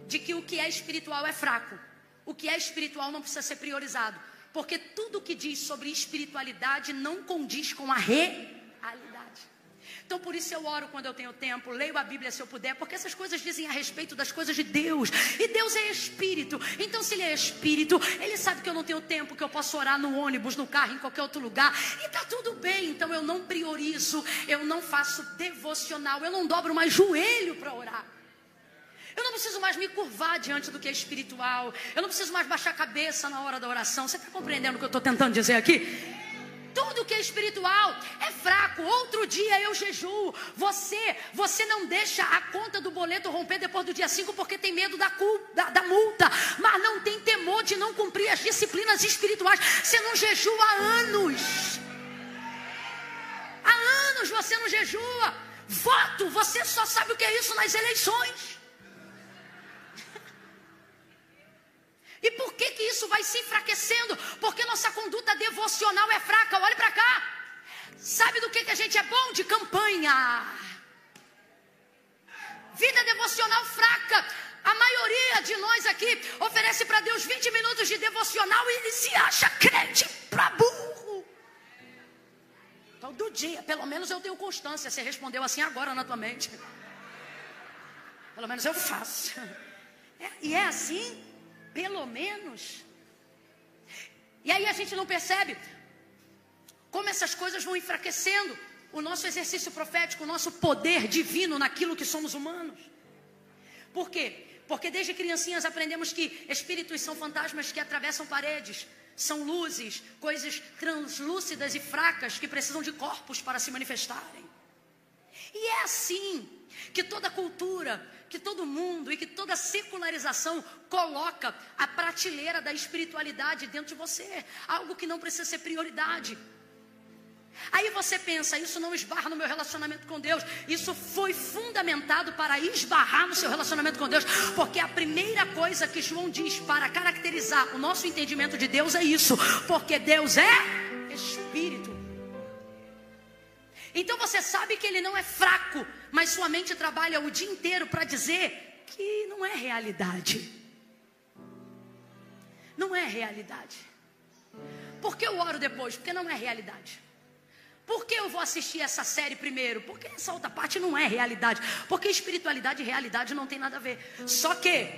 de que o que é espiritual é fraco. O que é espiritual não precisa ser priorizado. Porque tudo que diz sobre espiritualidade não condiz com a realidade. Então por isso eu oro quando eu tenho tempo, leio a Bíblia se eu puder, porque essas coisas dizem a respeito das coisas de Deus. E Deus é espírito. Então se Ele é espírito, Ele sabe que eu não tenho tempo, que eu posso orar no ônibus, no carro, em qualquer outro lugar. E tá tudo bem. Então eu não priorizo, eu não faço devocional, eu não dobro mais joelho para orar. Eu não preciso mais me curvar diante do que é espiritual. Eu não preciso mais baixar a cabeça na hora da oração. Você está compreendendo o que eu estou tentando dizer aqui? Tudo que é espiritual é fraco. Outro dia eu jejuo. Você não deixa a conta do boleto romper depois do dia 5 porque tem medo da multa. Mas não tem temor de não cumprir as disciplinas espirituais. Você não jejua há anos. Há anos você não jejua. Voto, você só sabe o que é isso nas eleições. E por que isso vai se enfraquecendo? Porque nossa conduta devocional é fraca. Olhe para cá. Sabe do que a gente é bom? De campanha. Vida devocional fraca. A maioria de nós aqui oferece para Deus 20 minutos de devocional e ele se acha crente para burro. Todo dia, pelo menos eu tenho constância. Você respondeu assim agora na tua mente. Pelo menos eu faço. E é assim... Pelo menos. E aí a gente não percebe como essas coisas vão enfraquecendo o nosso exercício profético, o nosso poder divino naquilo que somos humanos. Por quê? Porque desde criancinhas aprendemos que espíritos são fantasmas que atravessam paredes, são luzes, coisas translúcidas e fracas que precisam de corpos para se manifestarem. E é assim que toda cultura, que todo mundo e que toda secularização coloca a prateleira da espiritualidade dentro de você. Algo que não precisa ser prioridade. Aí você pensa, isso não esbarra no meu relacionamento com Deus. Isso foi fundamentado para esbarrar no seu relacionamento com Deus. Porque a primeira coisa que João diz para caracterizar o nosso entendimento de Deus é isso. Porque Deus é Espírito. Então você sabe que ele não é fraco, mas sua mente trabalha o dia inteiro para dizer que não é realidade. Não é realidade. Por que eu oro depois? Porque não é realidade. Por que eu vou assistir essa série primeiro? Porque essa outra parte não é realidade. Porque espiritualidade e realidade não tem nada a ver. Só que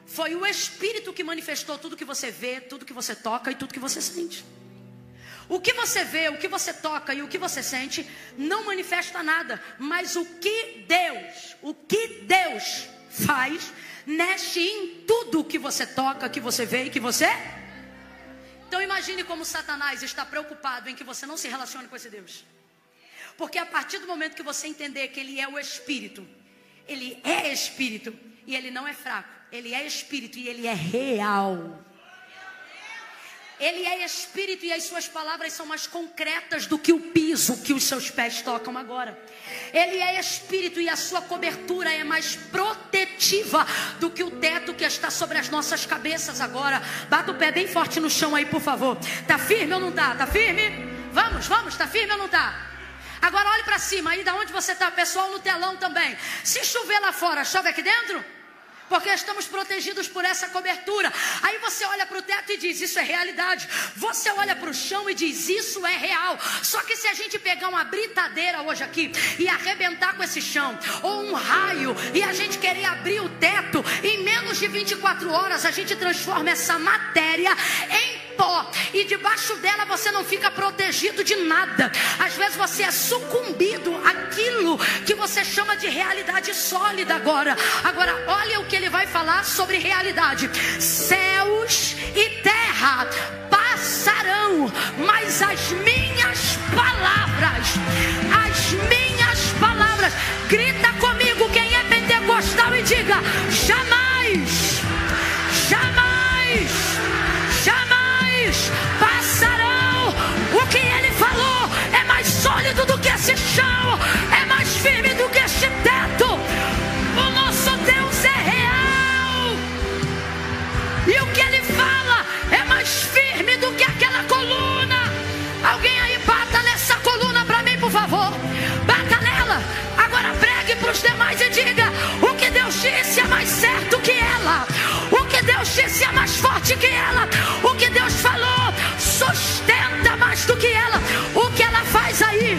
foi o Espírito que manifestou tudo que você vê, tudo que você toca e tudo que você sente. O que você vê, o que você toca e o que você sente não manifesta nada. Mas o que Deus faz, mexe em tudo que você toca, que você vê e que você... Então imagine como Satanás está preocupado em que você não se relacione com esse Deus. Porque a partir do momento que você entender que ele é o Espírito, ele é Espírito e ele não é fraco. Ele é Espírito e ele é real. Ele é Espírito e as suas palavras são mais concretas do que o piso que os seus pés tocam agora. Ele é Espírito e a sua cobertura é mais protetiva do que o teto que está sobre as nossas cabeças agora. Bata o pé bem forte no chão aí, por favor. Tá firme ou não tá? Tá firme? Vamos, tá firme ou não tá? Agora olhe para cima aí da onde você tá, pessoal, no telão também. Se chover lá fora, chove aqui dentro? Porque estamos protegidos por essa cobertura. Aí você olha para o teto e diz, isso é realidade. Você olha para o chão e diz, isso é real. Só que se a gente pegar uma britadeira hoje aqui e arrebentar com esse chão, ou um raio, e a gente querer abrir o teto, em menos de 24 horas a gente transforma essa matéria em pó. E debaixo dela você não fica protegido de nada. Às vezes você é sucumbido àquilo que você chama de realidade sólida agora. Agora olha o que ele vai falar sobre realidade. Céus e terra passarão, mas as minhas palavras, grita comigo quem é pentecostal e diga, jamais passarão. O que ele falou é mais sólido do que esse chão, é mais firme do que este teto. O nosso Deus é real. E o que ele fala é mais firme do que aquela coluna. Alguém aí bata nessa coluna para mim, por favor. Bata nela. Agora pregue para os demais e diga, o que Deus disse é mais certo que ela. O que Deus disse é mais forte que ela. O que Deus falou sustenta mais do que ela. O que ela faz aí,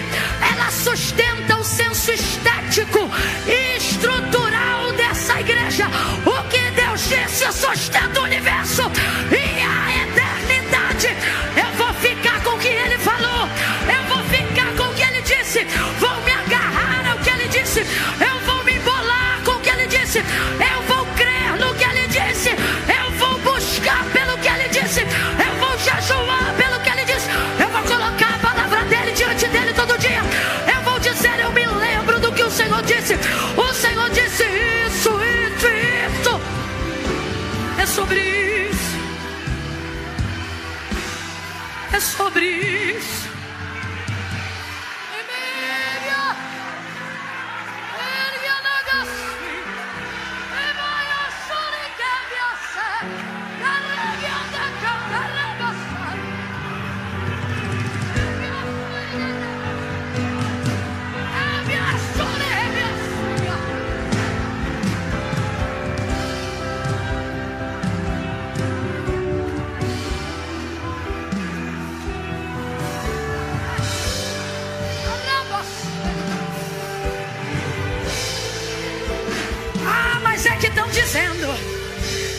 ela sustenta o senso estético e estrutural dessa igreja. O que Deus disse sustenta o universo e a eternidade. Eu vou ficar com o que ele falou, eu vou ficar com o que ele disse, vou me agarrar ao que ele disse, eu vou me embolar com o que ele disse, eu vou É sobre isso. É sobre isso.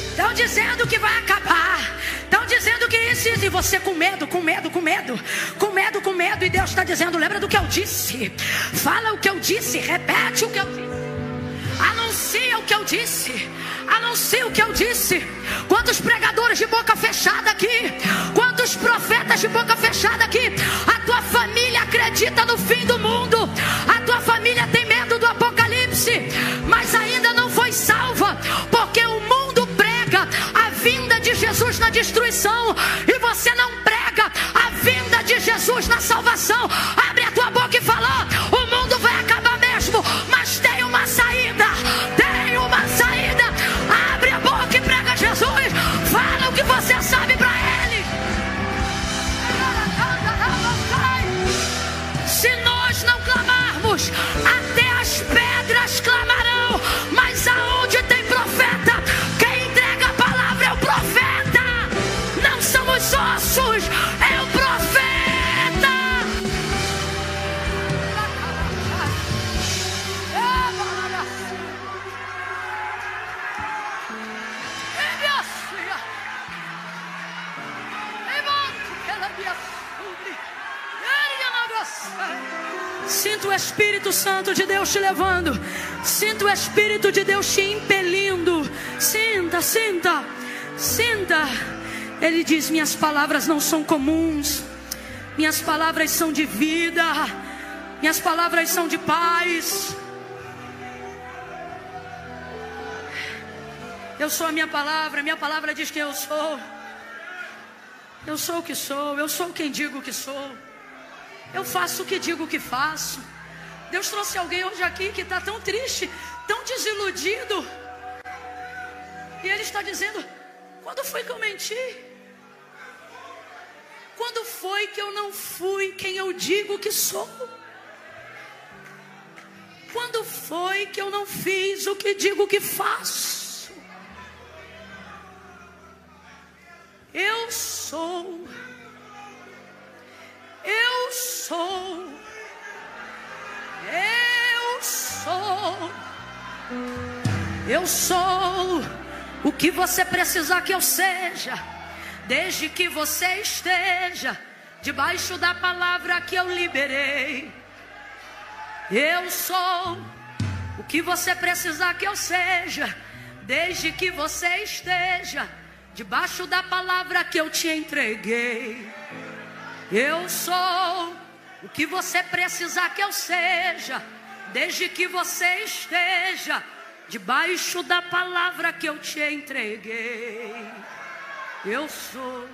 Estão dizendo que vai acabar. Estão dizendo que isso, e você com medo. E Deus está dizendo, lembra do que eu disse. Fala o que eu disse, repete o que eu disse. Anuncia o que eu disse. Anuncia o que eu disse. Quantos pregadores de boca fechada aqui? Quantos profetas de boca fechada aqui? A tua família acredita no fim do mundo. A tua família tem medo do apocalipse, mas ainda não foi salva, porque o mundo prega a vinda de Jesus na destruição, e você não prega a vinda de Jesus na salvação. Abre a tua boca e fala: o mundo vai acabar mesmo, mas tem uma saída. Tem uma saída. Abre a boca e prega Jesus. Fala o que você sabe para ele. Se nós não clamarmos, até as pedras clamarão. Mas aonde tem profeta, quem entrega a palavra é o profeta. Não são os ossos, é o profeta. Sinto o Espírito Santo de Deus te levando. Sinto o Espírito de Deus te impelindo. Sinta, sinta, sinta. Ele diz: minhas palavras não são comuns. Minhas palavras são de vida. Minhas palavras são de paz. Eu sou a minha palavra diz que eu sou. Eu sou o que sou, eu sou quem digo que sou. Eu faço o que digo que faço. Deus trouxe alguém hoje aqui que está tão triste, tão desiludido. E ele está dizendo: quando foi que eu menti? Quando foi que eu não fui quem eu digo que sou? Quando foi que eu não fiz o que digo que faço? Eu sou. Eu sou. Eu sou. Eu sou o que você precisar que eu seja, desde que você esteja debaixo da palavra que eu liberei. Eu sou o que você precisar que eu seja, desde que você esteja debaixo da palavra que eu te entreguei. Eu sou o que você precisar que eu seja, desde que você esteja debaixo da palavra que eu te entreguei. Eu sou.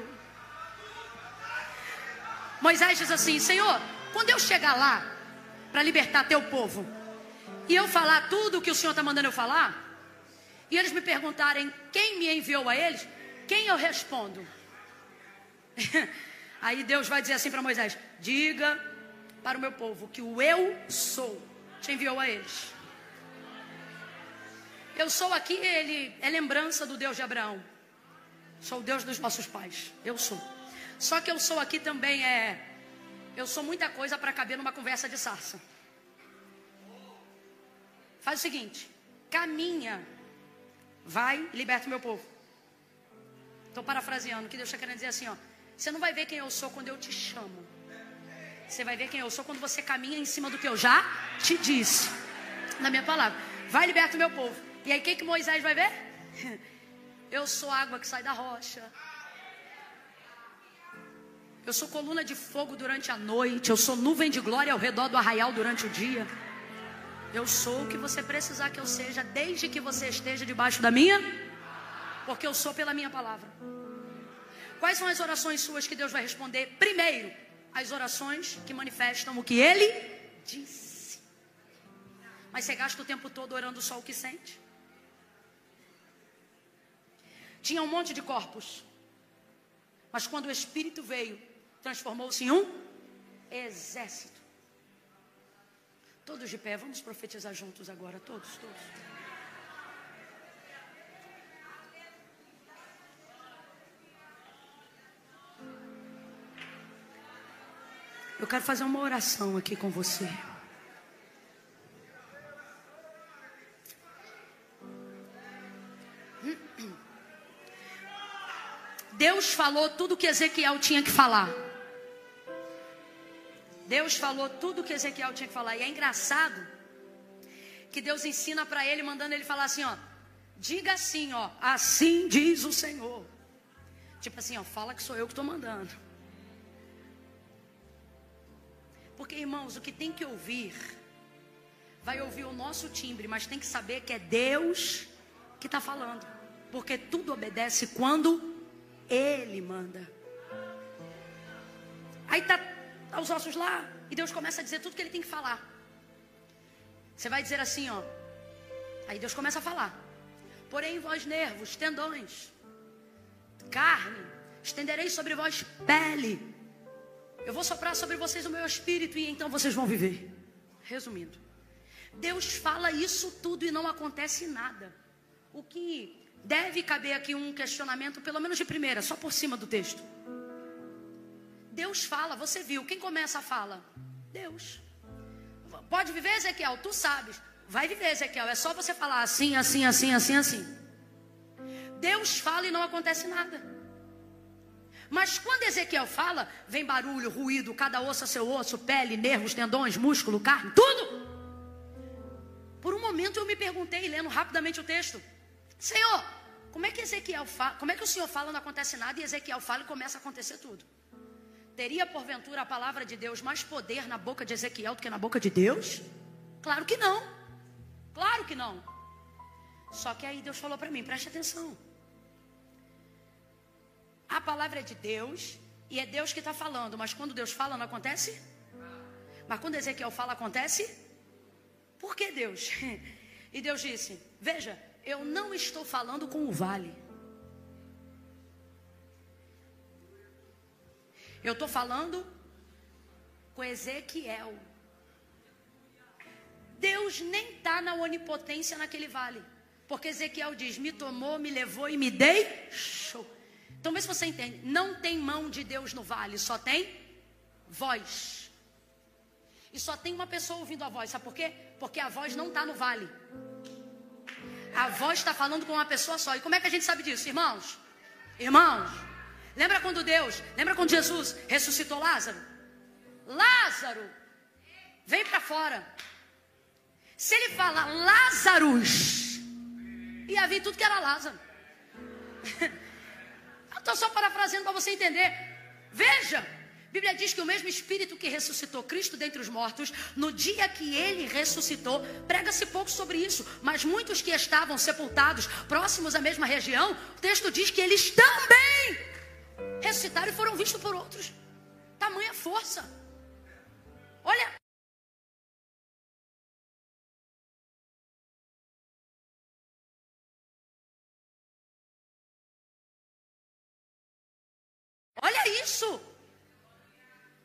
Moisés diz assim: Senhor, quando eu chegar lá para libertar teu povo, e eu falar tudo o que o Senhor está mandando eu falar, e eles me perguntarem quem me enviou a eles, quem eu respondo? Aí Deus vai dizer assim para Moisés: diga para o meu povo que o eu sou te enviou a eles. Eu sou aqui, ele é lembrança do Deus de Abraão. Sou o Deus dos nossos pais. Eu sou. Só que eu sou aqui também eu sou muita coisa para caber numa conversa de sarça. Faz o seguinte: caminha, vai, liberta o meu povo. Estou parafraseando, o que Deus está querendo dizer assim, ó: você não vai ver quem eu sou quando eu te chamo. Você vai ver quem eu sou quando você caminha em cima do que eu já te disse, na minha palavra. Vai, liberta o meu povo. E aí, quem que Moisés vai ver? Eu sou água que sai da rocha. Eu sou coluna de fogo durante a noite. Eu sou nuvem de glória ao redor do arraial durante o dia. Eu sou o que você precisar que eu seja, desde que você esteja debaixo da minha. Porque eu sou pela minha palavra. Quais são as orações suas que Deus vai responder? Primeiro, as orações que manifestam o que Ele disse. Mas você gasta o tempo todo orando só o que sente? Tinha um monte de corpos. Mas quando o Espírito veio, transformou-se em um exército. Todos de pé, vamos profetizar juntos agora, todos. Eu quero fazer uma oração aqui com você. Deus falou tudo que Ezequiel tinha que falar. Deus falou tudo que Ezequiel tinha que falar. E é engraçado que Deus ensina para ele, mandando ele falar assim, ó. Diga assim, ó. Assim diz o Senhor. Tipo assim, ó. Fala que sou eu que estou mandando. Porque, irmãos, o que tem que ouvir, vai ouvir o nosso timbre, mas tem que saber que é Deus que está falando. Porque tudo obedece quando Ele manda. Aí tá os ossos lá, e Deus começa a dizer tudo que Ele tem que falar. Você vai dizer assim, ó. Aí Deus começa a falar. Porém, vós nervos, tendões, carne, estenderei sobre vós pele. Eu vou soprar sobre vocês o meu espírito e então vocês vão viver. Resumindo, Deus fala isso tudo e não acontece nada. O que deve caber aqui um questionamento, pelo menos de primeira, só por cima do texto. Deus fala, você viu, quem começa a fala? Deus. Pode viver, Ezequiel? Tu sabes. Vai viver, Ezequiel, é só você falar assim, assim, assim, assim, assim. Deus fala e não acontece nada. Mas quando Ezequiel fala, vem barulho, ruído, cada osso a seu osso, pele, nervos, tendões, músculo, carne, tudo. Por um momento eu me perguntei, lendo rapidamente o texto, Senhor, como é que Ezequiel fala, como é que o Senhor fala e não acontece nada, e Ezequiel fala e começa a acontecer tudo? Teria porventura a palavra de Deus mais poder na boca de Ezequiel do que na boca de Deus? Claro que não. Claro que não. Só que aí Deus falou para mim, preste atenção. A palavra é de Deus e é Deus que está falando, mas quando Deus fala não acontece? Mas quando Ezequiel fala acontece? Por que Deus? E Deus disse, veja, eu não estou falando com o vale. Eu estou falando com Ezequiel. Deus nem está na onipotência naquele vale. Porque Ezequiel diz, me tomou, me levou e me deixou. Então vê se você entende. Não tem mão de Deus no vale, só tem voz. E só tem uma pessoa ouvindo a voz. Sabe por quê? Porque a voz não está no vale. A voz está falando com uma pessoa só. E como é que a gente sabe disso, irmãos? Irmãos, lembra quando Jesus ressuscitou Lázaro? Lázaro, vem para fora. Se ele fala Lázaros, ia vir tudo que era Lázaro. Estou só parafraseando para você entender. Veja, a Bíblia diz que o mesmo Espírito que ressuscitou Cristo dentre os mortos, no dia que Ele ressuscitou, prega-se pouco sobre isso, mas muitos que estavam sepultados, próximos à mesma região, o texto diz que eles também ressuscitaram e foram vistos por outros. Tamanha força. Olha. Olha isso.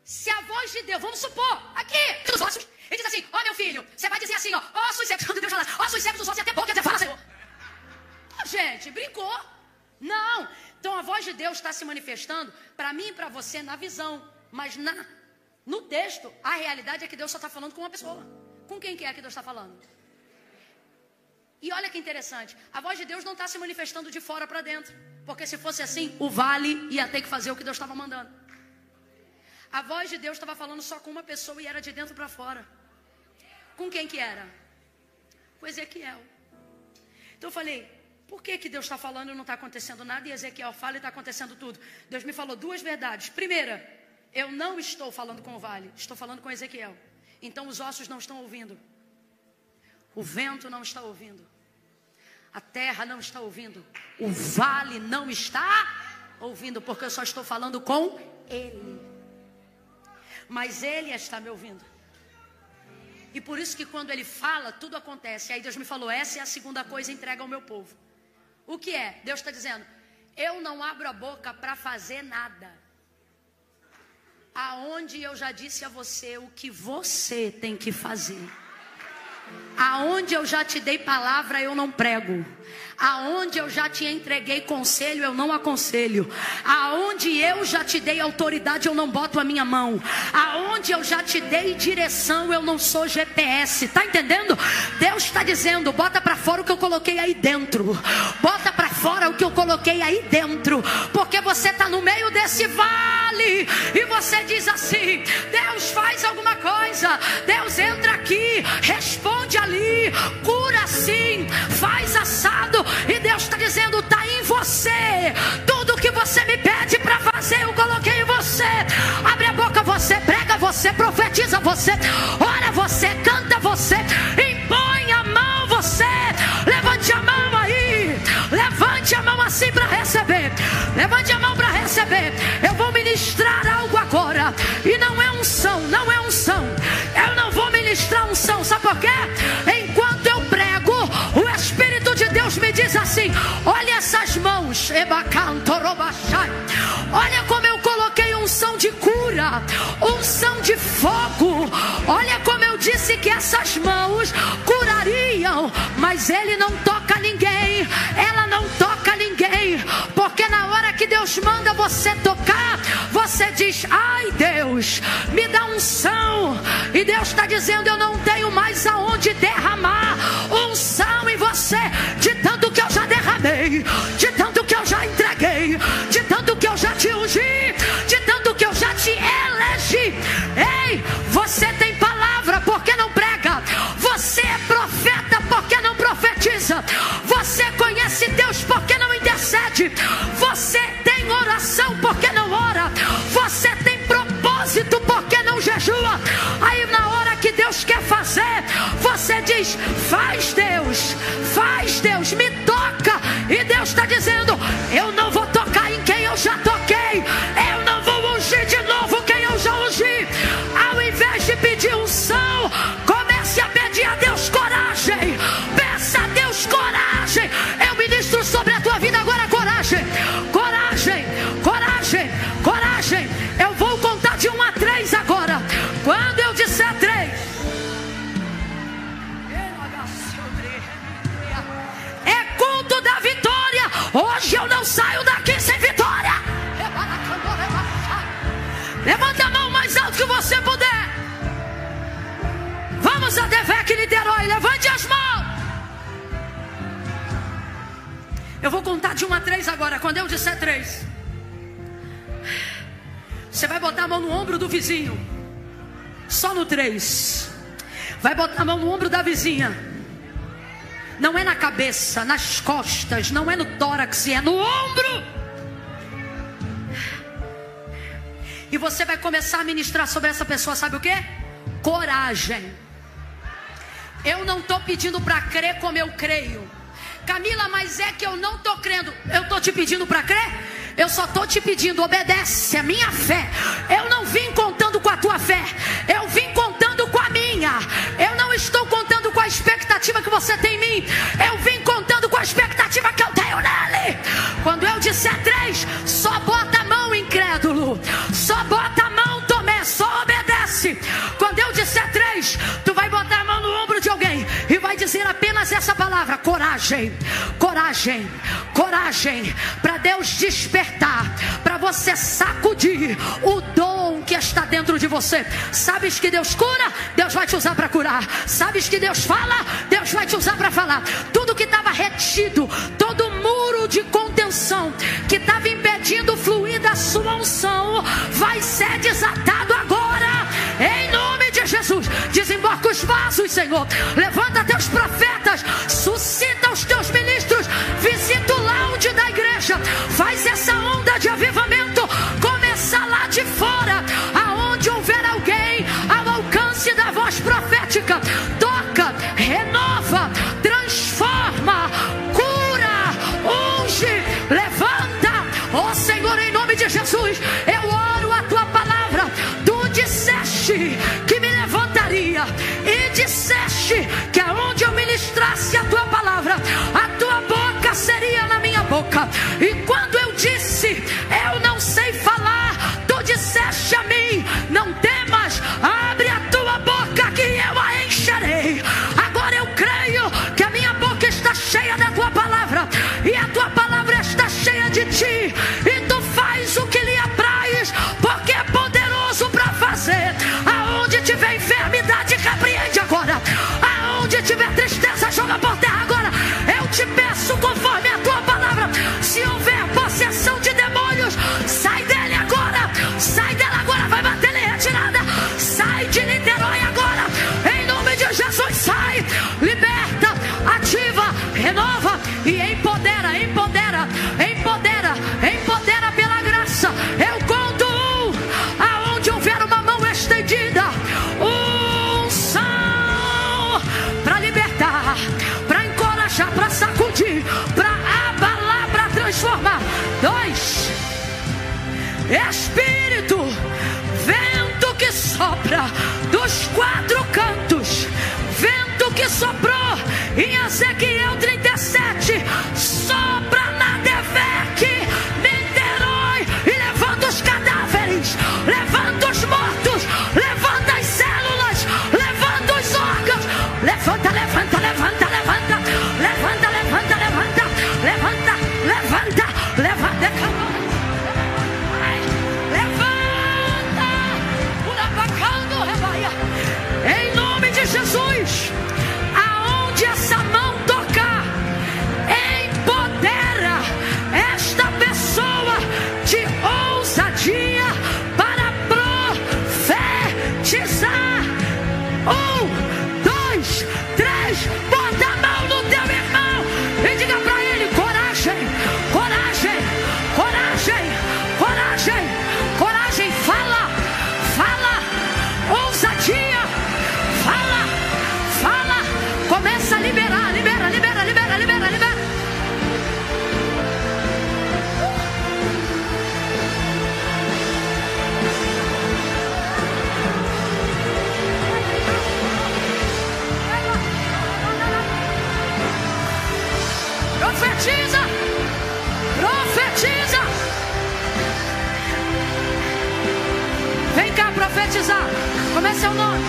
Se a voz de Deus, vamos supor, aqui, nos ossos, ele diz assim, ó meu filho, você vai dizer assim, ó, ossos secos, quando Deus fala, ossos secos dos ossos, até boca, quer dizer, fala Senhor. Oh, gente, brincou. Não, então a voz de Deus está se manifestando para mim e para você na visão, mas no texto, a realidade é que Deus só está falando com uma pessoa. Com quem que é que Deus está falando? E olha que interessante, a voz de Deus não está se manifestando de fora para dentro, porque se fosse assim, o vale ia ter que fazer o que Deus estava mandando. A voz de Deus estava falando só com uma pessoa e era de dentro para fora. Com quem que era? Com Ezequiel. Então eu falei, por que Deus está falando e não está acontecendo nada? E Ezequiel fala e está acontecendo tudo. Deus me falou duas verdades. Primeira, eu não estou falando com o vale, estou falando com Ezequiel. Então os ossos não estão ouvindo. O vento não está ouvindo. A terra não está ouvindo. O vale não está ouvindo, porque eu só estou falando com Ele. Mas Ele está me ouvindo. E por isso que quando Ele fala, tudo acontece. Aí Deus me falou, essa é a segunda coisa, entrega ao meu povo. O que é? Deus está dizendo, eu não abro a boca para fazer nada. Aonde eu já disse a você o que você tem que fazer. Aonde eu já te dei palavra, eu não prego. Aonde eu já te entreguei conselho, eu não aconselho. Aonde eu já te dei autoridade, eu não boto a minha mão. Aonde eu já te dei direção, eu não sou GPS. Tá entendendo? Deus está dizendo, bota para fora o que eu coloquei aí dentro. Bota para fora o que eu coloquei aí dentro. Porque você está no meio desse vale e você diz assim, Deus faz alguma coisa. Deus entra aqui, responde ali, cura assim, faz assado. E Deus está dizendo, está em você. Tudo que você me pede para fazer, eu coloquei em você. Abre a boca, você prega, você profetiza, você ora, você canta, você impõe a mão, você levante a mão aí, levante a mão assim para receber. Levante a mão para receber. Eu vou ministrar algo agora. E não é unção, não é unção. Eu não vou ministrar unção, sabe por quê? Enquanto eu prego, o Espírito de Deus me diz assim, olha essas mãos, olha como eu coloquei unção de cura, unção de fogo. Olha como eu disse que essas mãos curariam, mas ele não toca ninguém, ela não toca ninguém, porque na hora que Deus manda você tocar, você diz, ai Deus, me dá unção. E Deus está dizendo, eu não tenho mais aonde derramar unção em você, de tanto que eu já derramei, de tanto que eu já entreguei, de tanto que eu já te ungi, de tanto que eu já te elegi. Ei, você tem palavra, por que não prega? Você é profeta, por que não profetiza? Você conhece Deus, por que não intercede? Você tem oração, por que não ora? Você tem propósito, por que não jejua? Aí na hora que Deus quer fazer, você diz, faz Deus, me toca. E Deus está dizendo, eu não vou tocar em quem eu já toquei, eu não vou ungir de novo quem eu já ungi. Ao invés de pedir unção, comece a pedir a Deus coragem. Peça a Deus coragem. Eu ministro sobre a tua vida agora coragem, coragem, coragem, coragem. Eu vou contar de 1 a 3 agora. Quando eu disser 3, é culto da vitória. Hoje eu não saio daqui sem vitória. Levanta a mão mais alto que você puder. Vamos a Devec Niterói, levante as mãos. Eu vou contar de 1 a 3 agora. Quando eu disser 3, você vai botar a mão no ombro do vizinho. Só no 3. Vai botar a mão no ombro da vizinha. Não é na cabeça, nas costas, não é no tórax, é no ombro. E você vai começar a ministrar sobre essa pessoa, sabe o que? Coragem. Eu não estou pedindo para crer como eu creio. Camila, mas é que eu não estou crendo. Eu estou te pedindo para crer? Eu só estou te pedindo, obedece a minha fé. Eu não vim contando com a tua fé, eu vim contando com a minha. Eu não estou contando com a expectativa que você tem em mim, eu vim contando com a expectativa que eu tenho nele. Quando eu disser 3, só bota a mão, incrédulo. Só bota a mão, Tomé, só obedece. Quando eu disser 3, tu vai botar a mão no ombro de alguém e vai dizer apenas essa palavra, coragem, coragem, coragem, para Deus despertar, para você sacudir o dom que está dentro de você. Sabes que Deus cura, Deus vai te usar para curar. Sabes que Deus fala, Deus vai te usar para falar. Tudo que estava retido, todo muro de contenção que estava impedindo o fluir da sua unção, vai ser desatado agora, em nome de Jesus. Desembarca os vasos, Senhor. Levanta teus profetas, suscita os teus ministros, visita o lounge da igreja, faz essa onda de avivamento começar lá de fora, aonde houver alguém ao alcance da voz profética. Toca, renova, transforma, cura. de Jesus, eu oro a tua palavra. Tu disseste que me levantaria e disseste que aonde eu ministrasse a tua palavra, a tua boca seria na minha boca. E quando eu disse, eu não sei falar, tu disseste a mim, não temas, abre a tua boca que eu a encherei. Agora eu creio que a minha boca está cheia da tua palavra, e a tua palavra está cheia de ti, e tu faz o que lhe apraz, porque é poderoso para fazer. Aonde tiver enfermidade, repreende agora. Aonde tiver tristeza, joga por terra agora. Eu te peço conforme a tua palavra. Se houver possessão de demônios, sai dele agora. Sai dela agora, vai bater em retirada. Sai de Niterói agora, em nome de Jesus. Sai, liberta, ativa, renova e empodera, empodera, empodera, empodera pela graça. Eu conto aonde houver uma mão estendida, unção para libertar, para encorajar, para sacudir, para abalar, para transformar. 2, Espírito, vento que sopra dos 4 cantos, vento que soprou em Ezequiel 37, sopra na Devec, Niterói, e levanta os cadáveres, levanta os mortos, levanta as células, levanta os órgãos, levanta, levanta, levanta, levanta, levanta, levanta, levanta, levanta, levanta, levanta, em nome de Jesus. Aonde essa mão tocar, empodera esta pessoa de ousadia para profetizar. 1, 2, 3, bota a mão no teu irmão e diga para ele: coragem, coragem, coragem, coragem, coragem. Fala, fala, ousadia, fala, fala. Começa a liberar, libera, libera, libera, libera, libera. Profetiza, profetiza. Vem cá profetizar. Como é seu nome?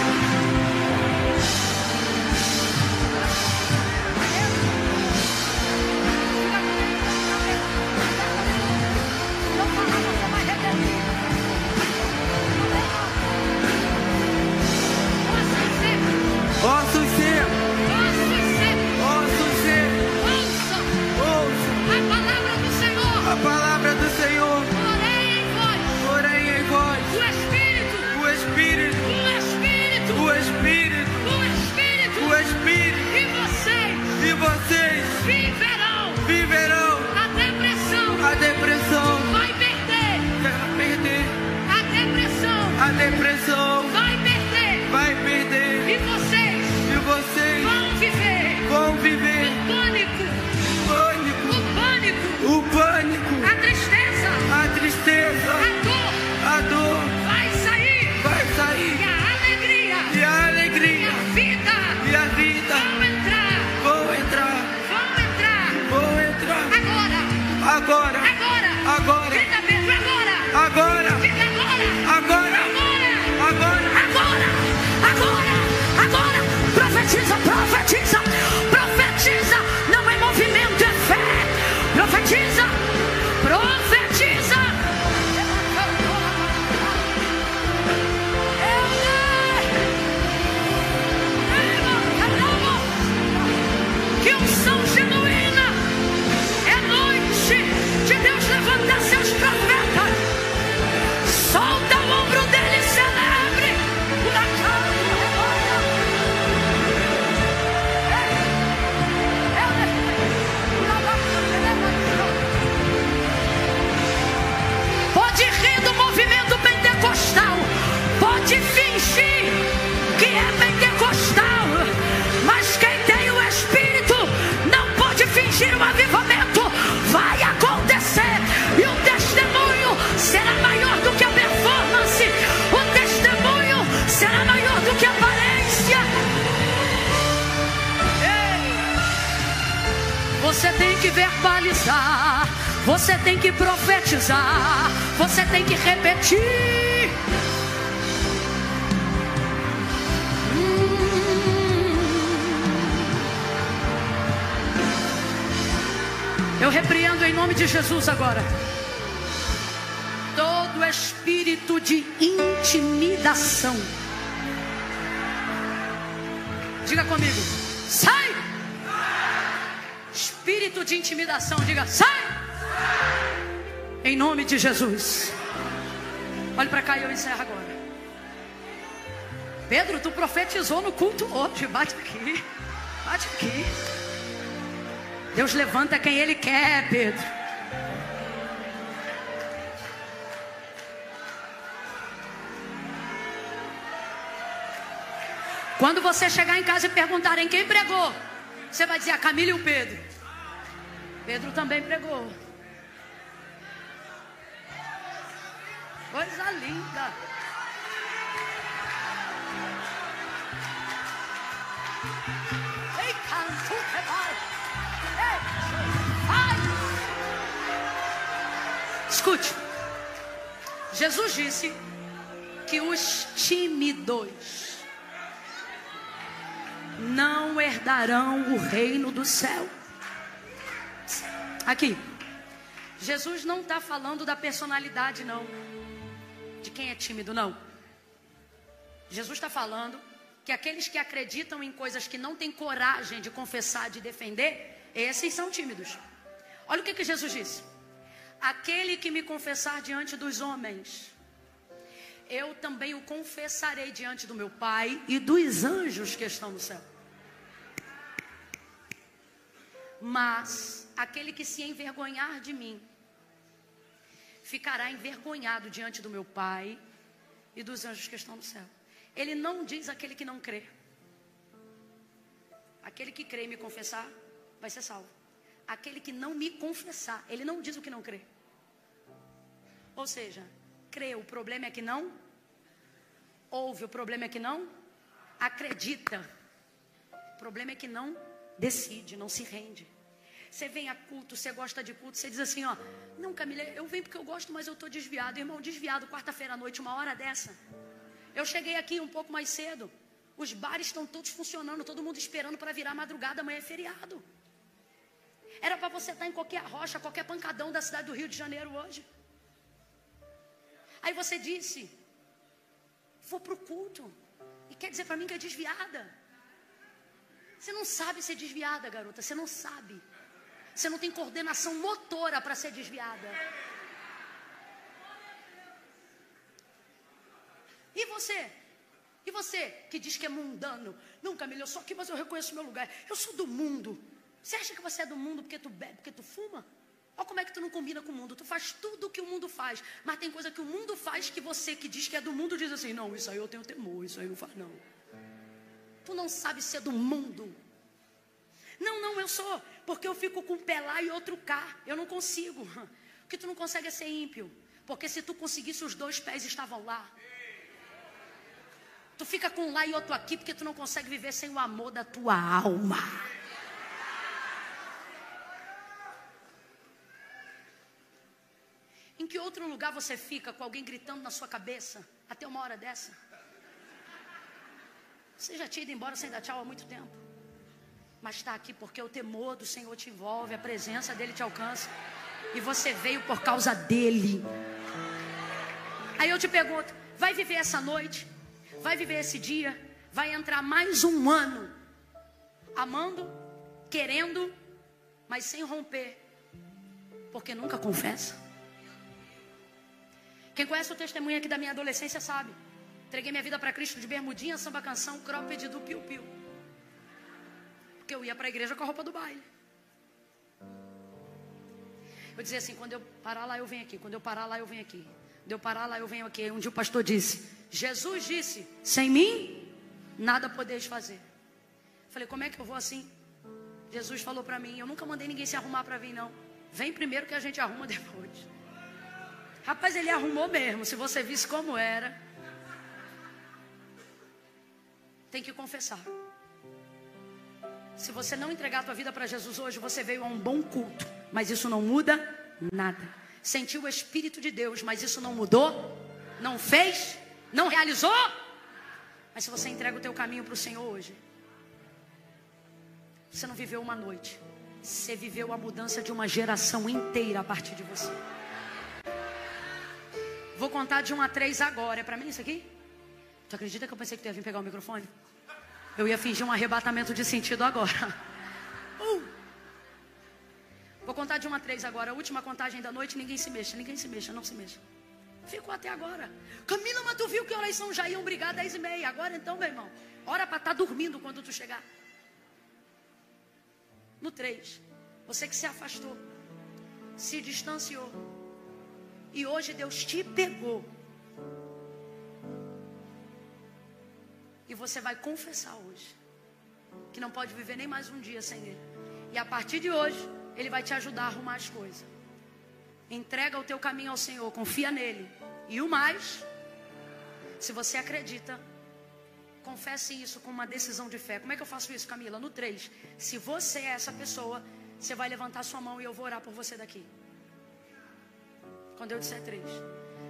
Posso ser, a palavra do Senhor, porém em vós, o Espírito, e vocês viverão, a depressão vai perder, a depressão vai perder, e vocês vão viver o pânico, a tristeza, a dor vai sair, e a alegria, e a vida vão entrar agora, grita mesmo, agora, profetiza, profetiza, profetiza. Não é movimento, é fé. Profetiza, profetiza. Que unção genuína. É noite de Deus levantar seus profetas. Solta o ombro dele, celebre. Pode rir do movimento pentecostal, pode fingir que é pentecostal, mas quem tem o Espírito não pode fingir o avivamento. Vai acontecer, e o testemunho profetizar, você tem que profetizar, você tem que repetir. Eu repreendo em nome de Jesus agora todo espírito de intimidação. Diga comigo, sai! Espírito de intimidação, diga, sai! Em nome de Jesus. Olhe para cá e eu encerro agora. Pedro, tu profetizou no culto hoje. Bate aqui, bate aqui. Deus levanta quem Ele quer, Pedro. Quando você chegar em casa e perguntarem quem pregou, você vai dizer a Camila e o Pedro. Pedro também pregou. Coisa linda. Ei, canto, escute, Jesus disse que os tímidos não herdarão o reino do céu. Aqui, Jesus não está falando da personalidade, não, de quem é tímido, não. Jesus está falando que aqueles que acreditam em coisas que não têm coragem de confessar, de defender, esses são tímidos. Olha o que Jesus disse: aquele que me confessar diante dos homens, eu também o confessarei diante do meu Pai e dos anjos que estão no céu. Mas aquele que se envergonhar de mim, ficará envergonhado diante do meu Pai e dos anjos que estão no céu. Ele não diz aquele que não crê. Aquele que crê e me confessar vai ser salvo. Aquele que não me confessar, ele não diz o que não crê. Ou seja, crê, o problema é que não ouve, o problema é que não acredita, o problema é que não decide, não se rende. Você vem a culto, você gosta de culto, você diz assim, ó, não, Camila, eu venho porque eu gosto, mas eu estou desviado. Irmão, desviado, quarta-feira à noite, 1h dessa. Eu cheguei aqui um pouco mais cedo, os bares estão todos funcionando, todo mundo esperando para virar madrugada, amanhã é feriado. Era para você estar em qualquer rocha, qualquer pancadão da cidade do Rio de Janeiro hoje. Aí você disse, vou para o culto, e quer dizer para mim que é desviada. Você não sabe ser desviada, garota, você não sabe. Você não tem coordenação motora para ser desviada. E você? E você que diz que é mundano? Não, Camila, eu sou aqui, mas eu reconheço o meu lugar. Eu sou do mundo. Você acha que você é do mundo porque tu bebe, porque tu fuma? Olha como é que tu não combina com o mundo. Tu faz tudo o que o mundo faz. Mas tem coisa que o mundo faz que você que diz que é do mundo diz assim, não, isso aí eu tenho temor, isso aí não faz não. Tu não sabe ser do mundo. Não, eu sou, porque eu fico com um pé lá e outro cá. Eu não consigo. O que tu não consegue é ser ímpio. Porque se tu conseguisse, os 2 pés estavam lá. Tu fica com um lá e outro aqui, porque tu não consegue viver sem o amor da tua alma. Em que outro lugar você fica com alguém gritando na sua cabeça até 1h dessa? Você já tinha ido embora sem dar tchau há muito tempo. Mas está aqui porque o temor do Senhor te envolve, a presença dEle te alcança. E você veio por causa dEle. Aí eu te pergunto, vai viver essa noite? Vai viver esse dia? Vai entrar mais um ano amando, querendo, mas sem romper, porque nunca confessa? Quem conhece o testemunho aqui da minha adolescência sabe. Entreguei minha vida para Cristo de bermudinha, samba canção, cropped do piu-piu. Porque eu ia para a igreja com a roupa do baile. Eu dizia assim, quando eu parar lá eu venho aqui, quando eu parar lá eu venho aqui, quando eu parar lá eu venho aqui. Um dia o pastor disse, Jesus disse, sem mim nada podeis fazer. Falei, como é que eu vou assim? Jesus falou para mim, eu nunca mandei ninguém se arrumar para vir não. Vem primeiro que a gente arruma depois. Rapaz, ele arrumou mesmo, se você visse como era. Tem que confessar. Se você não entregar a tua vida para Jesus hoje, você veio a um bom culto, mas isso não muda nada. Sentiu o Espírito de Deus, mas isso não mudou, não fez, não realizou. Mas se você entrega o teu caminho para o Senhor hoje, você não viveu uma noite, você viveu a mudança de uma geração inteira a partir de você. Vou contar de 1 a 3 agora. É para mim isso aqui? Tu acredita que eu pensei que tu ia vir pegar o microfone? Eu ia fingir um arrebatamento de sentido agora. Vou contar de 1 a 3 agora. A última contagem da noite, ninguém se mexa, não se mexa. Ficou até agora. Camila, mas tu viu que horas são? Já iam brigar 10h30. Agora então, meu irmão, hora para estar dormindo quando tu chegar. No 3, você que se afastou, se distanciou, e hoje Deus te pegou, e você vai confessar hoje que não pode viver nem mais um dia sem Ele. E a partir de hoje Ele vai te ajudar a arrumar as coisas. Entrega o teu caminho ao Senhor, confia nele. E o mais, se você acredita, confesse isso com uma decisão de fé. Como é que eu faço isso, Camila? No 3, se você é essa pessoa, você vai levantar sua mão e eu vou orar por você daqui. Quando eu disser 3,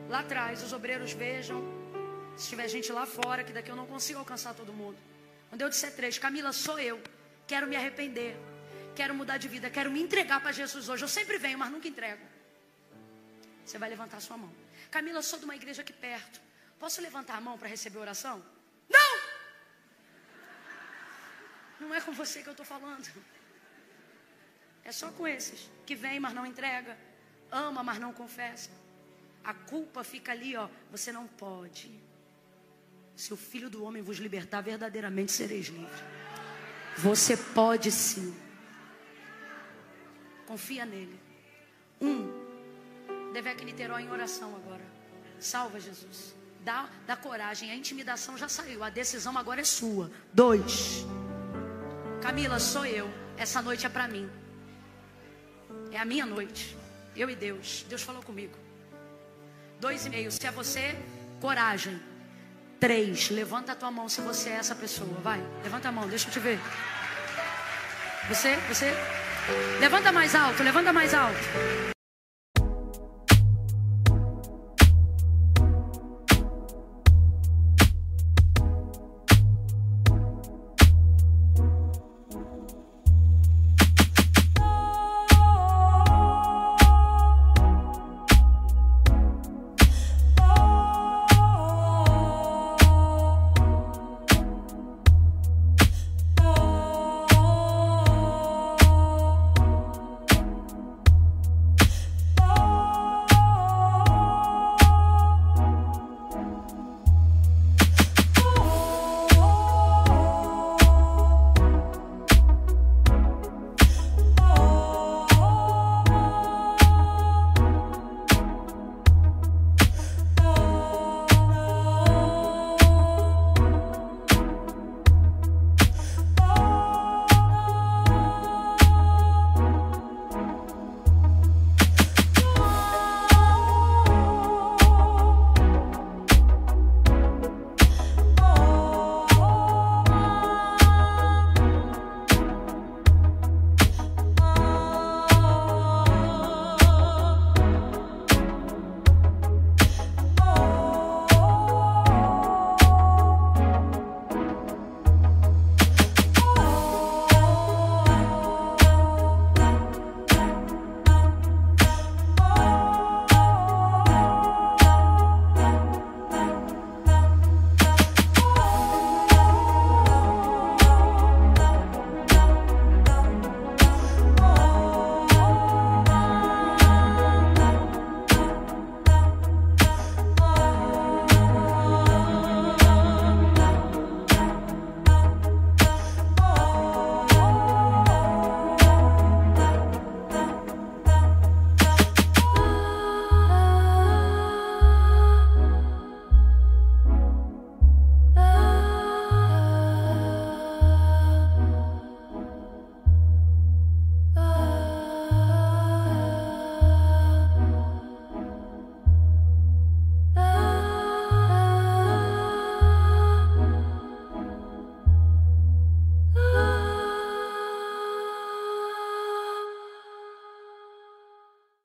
lá atrás os obreiros vejam, se tiver gente lá fora, que daqui eu não consigo alcançar todo mundo. Quando eu disser 3, Camila, sou eu, quero me arrepender, quero mudar de vida, quero me entregar para Jesus hoje. Eu sempre venho, mas nunca entrego. Você vai levantar sua mão. Camila, eu sou de uma igreja aqui perto, posso levantar a mão para receber oração? Não! Não é com você que eu estou falando. É só com esses que vem, mas não entrega, ama, mas não confessa. A culpa fica ali, ó. Você não pode. Se o Filho do Homem vos libertar, verdadeiramente sereis livres. Você pode sim. Confia nele. 1, Devec Niterói em oração agora. Salva, Jesus. Dá coragem. A intimidação já saiu. A decisão agora é sua. 2, Camila, sou eu. Essa noite é para mim. É a minha noite. Eu e Deus. Deus falou comigo. 2,5. Se é você, coragem. 3, levanta a tua mão se você é essa pessoa. Vai, levanta a mão, deixa eu te ver. Você? Levanta mais alto, levanta mais alto.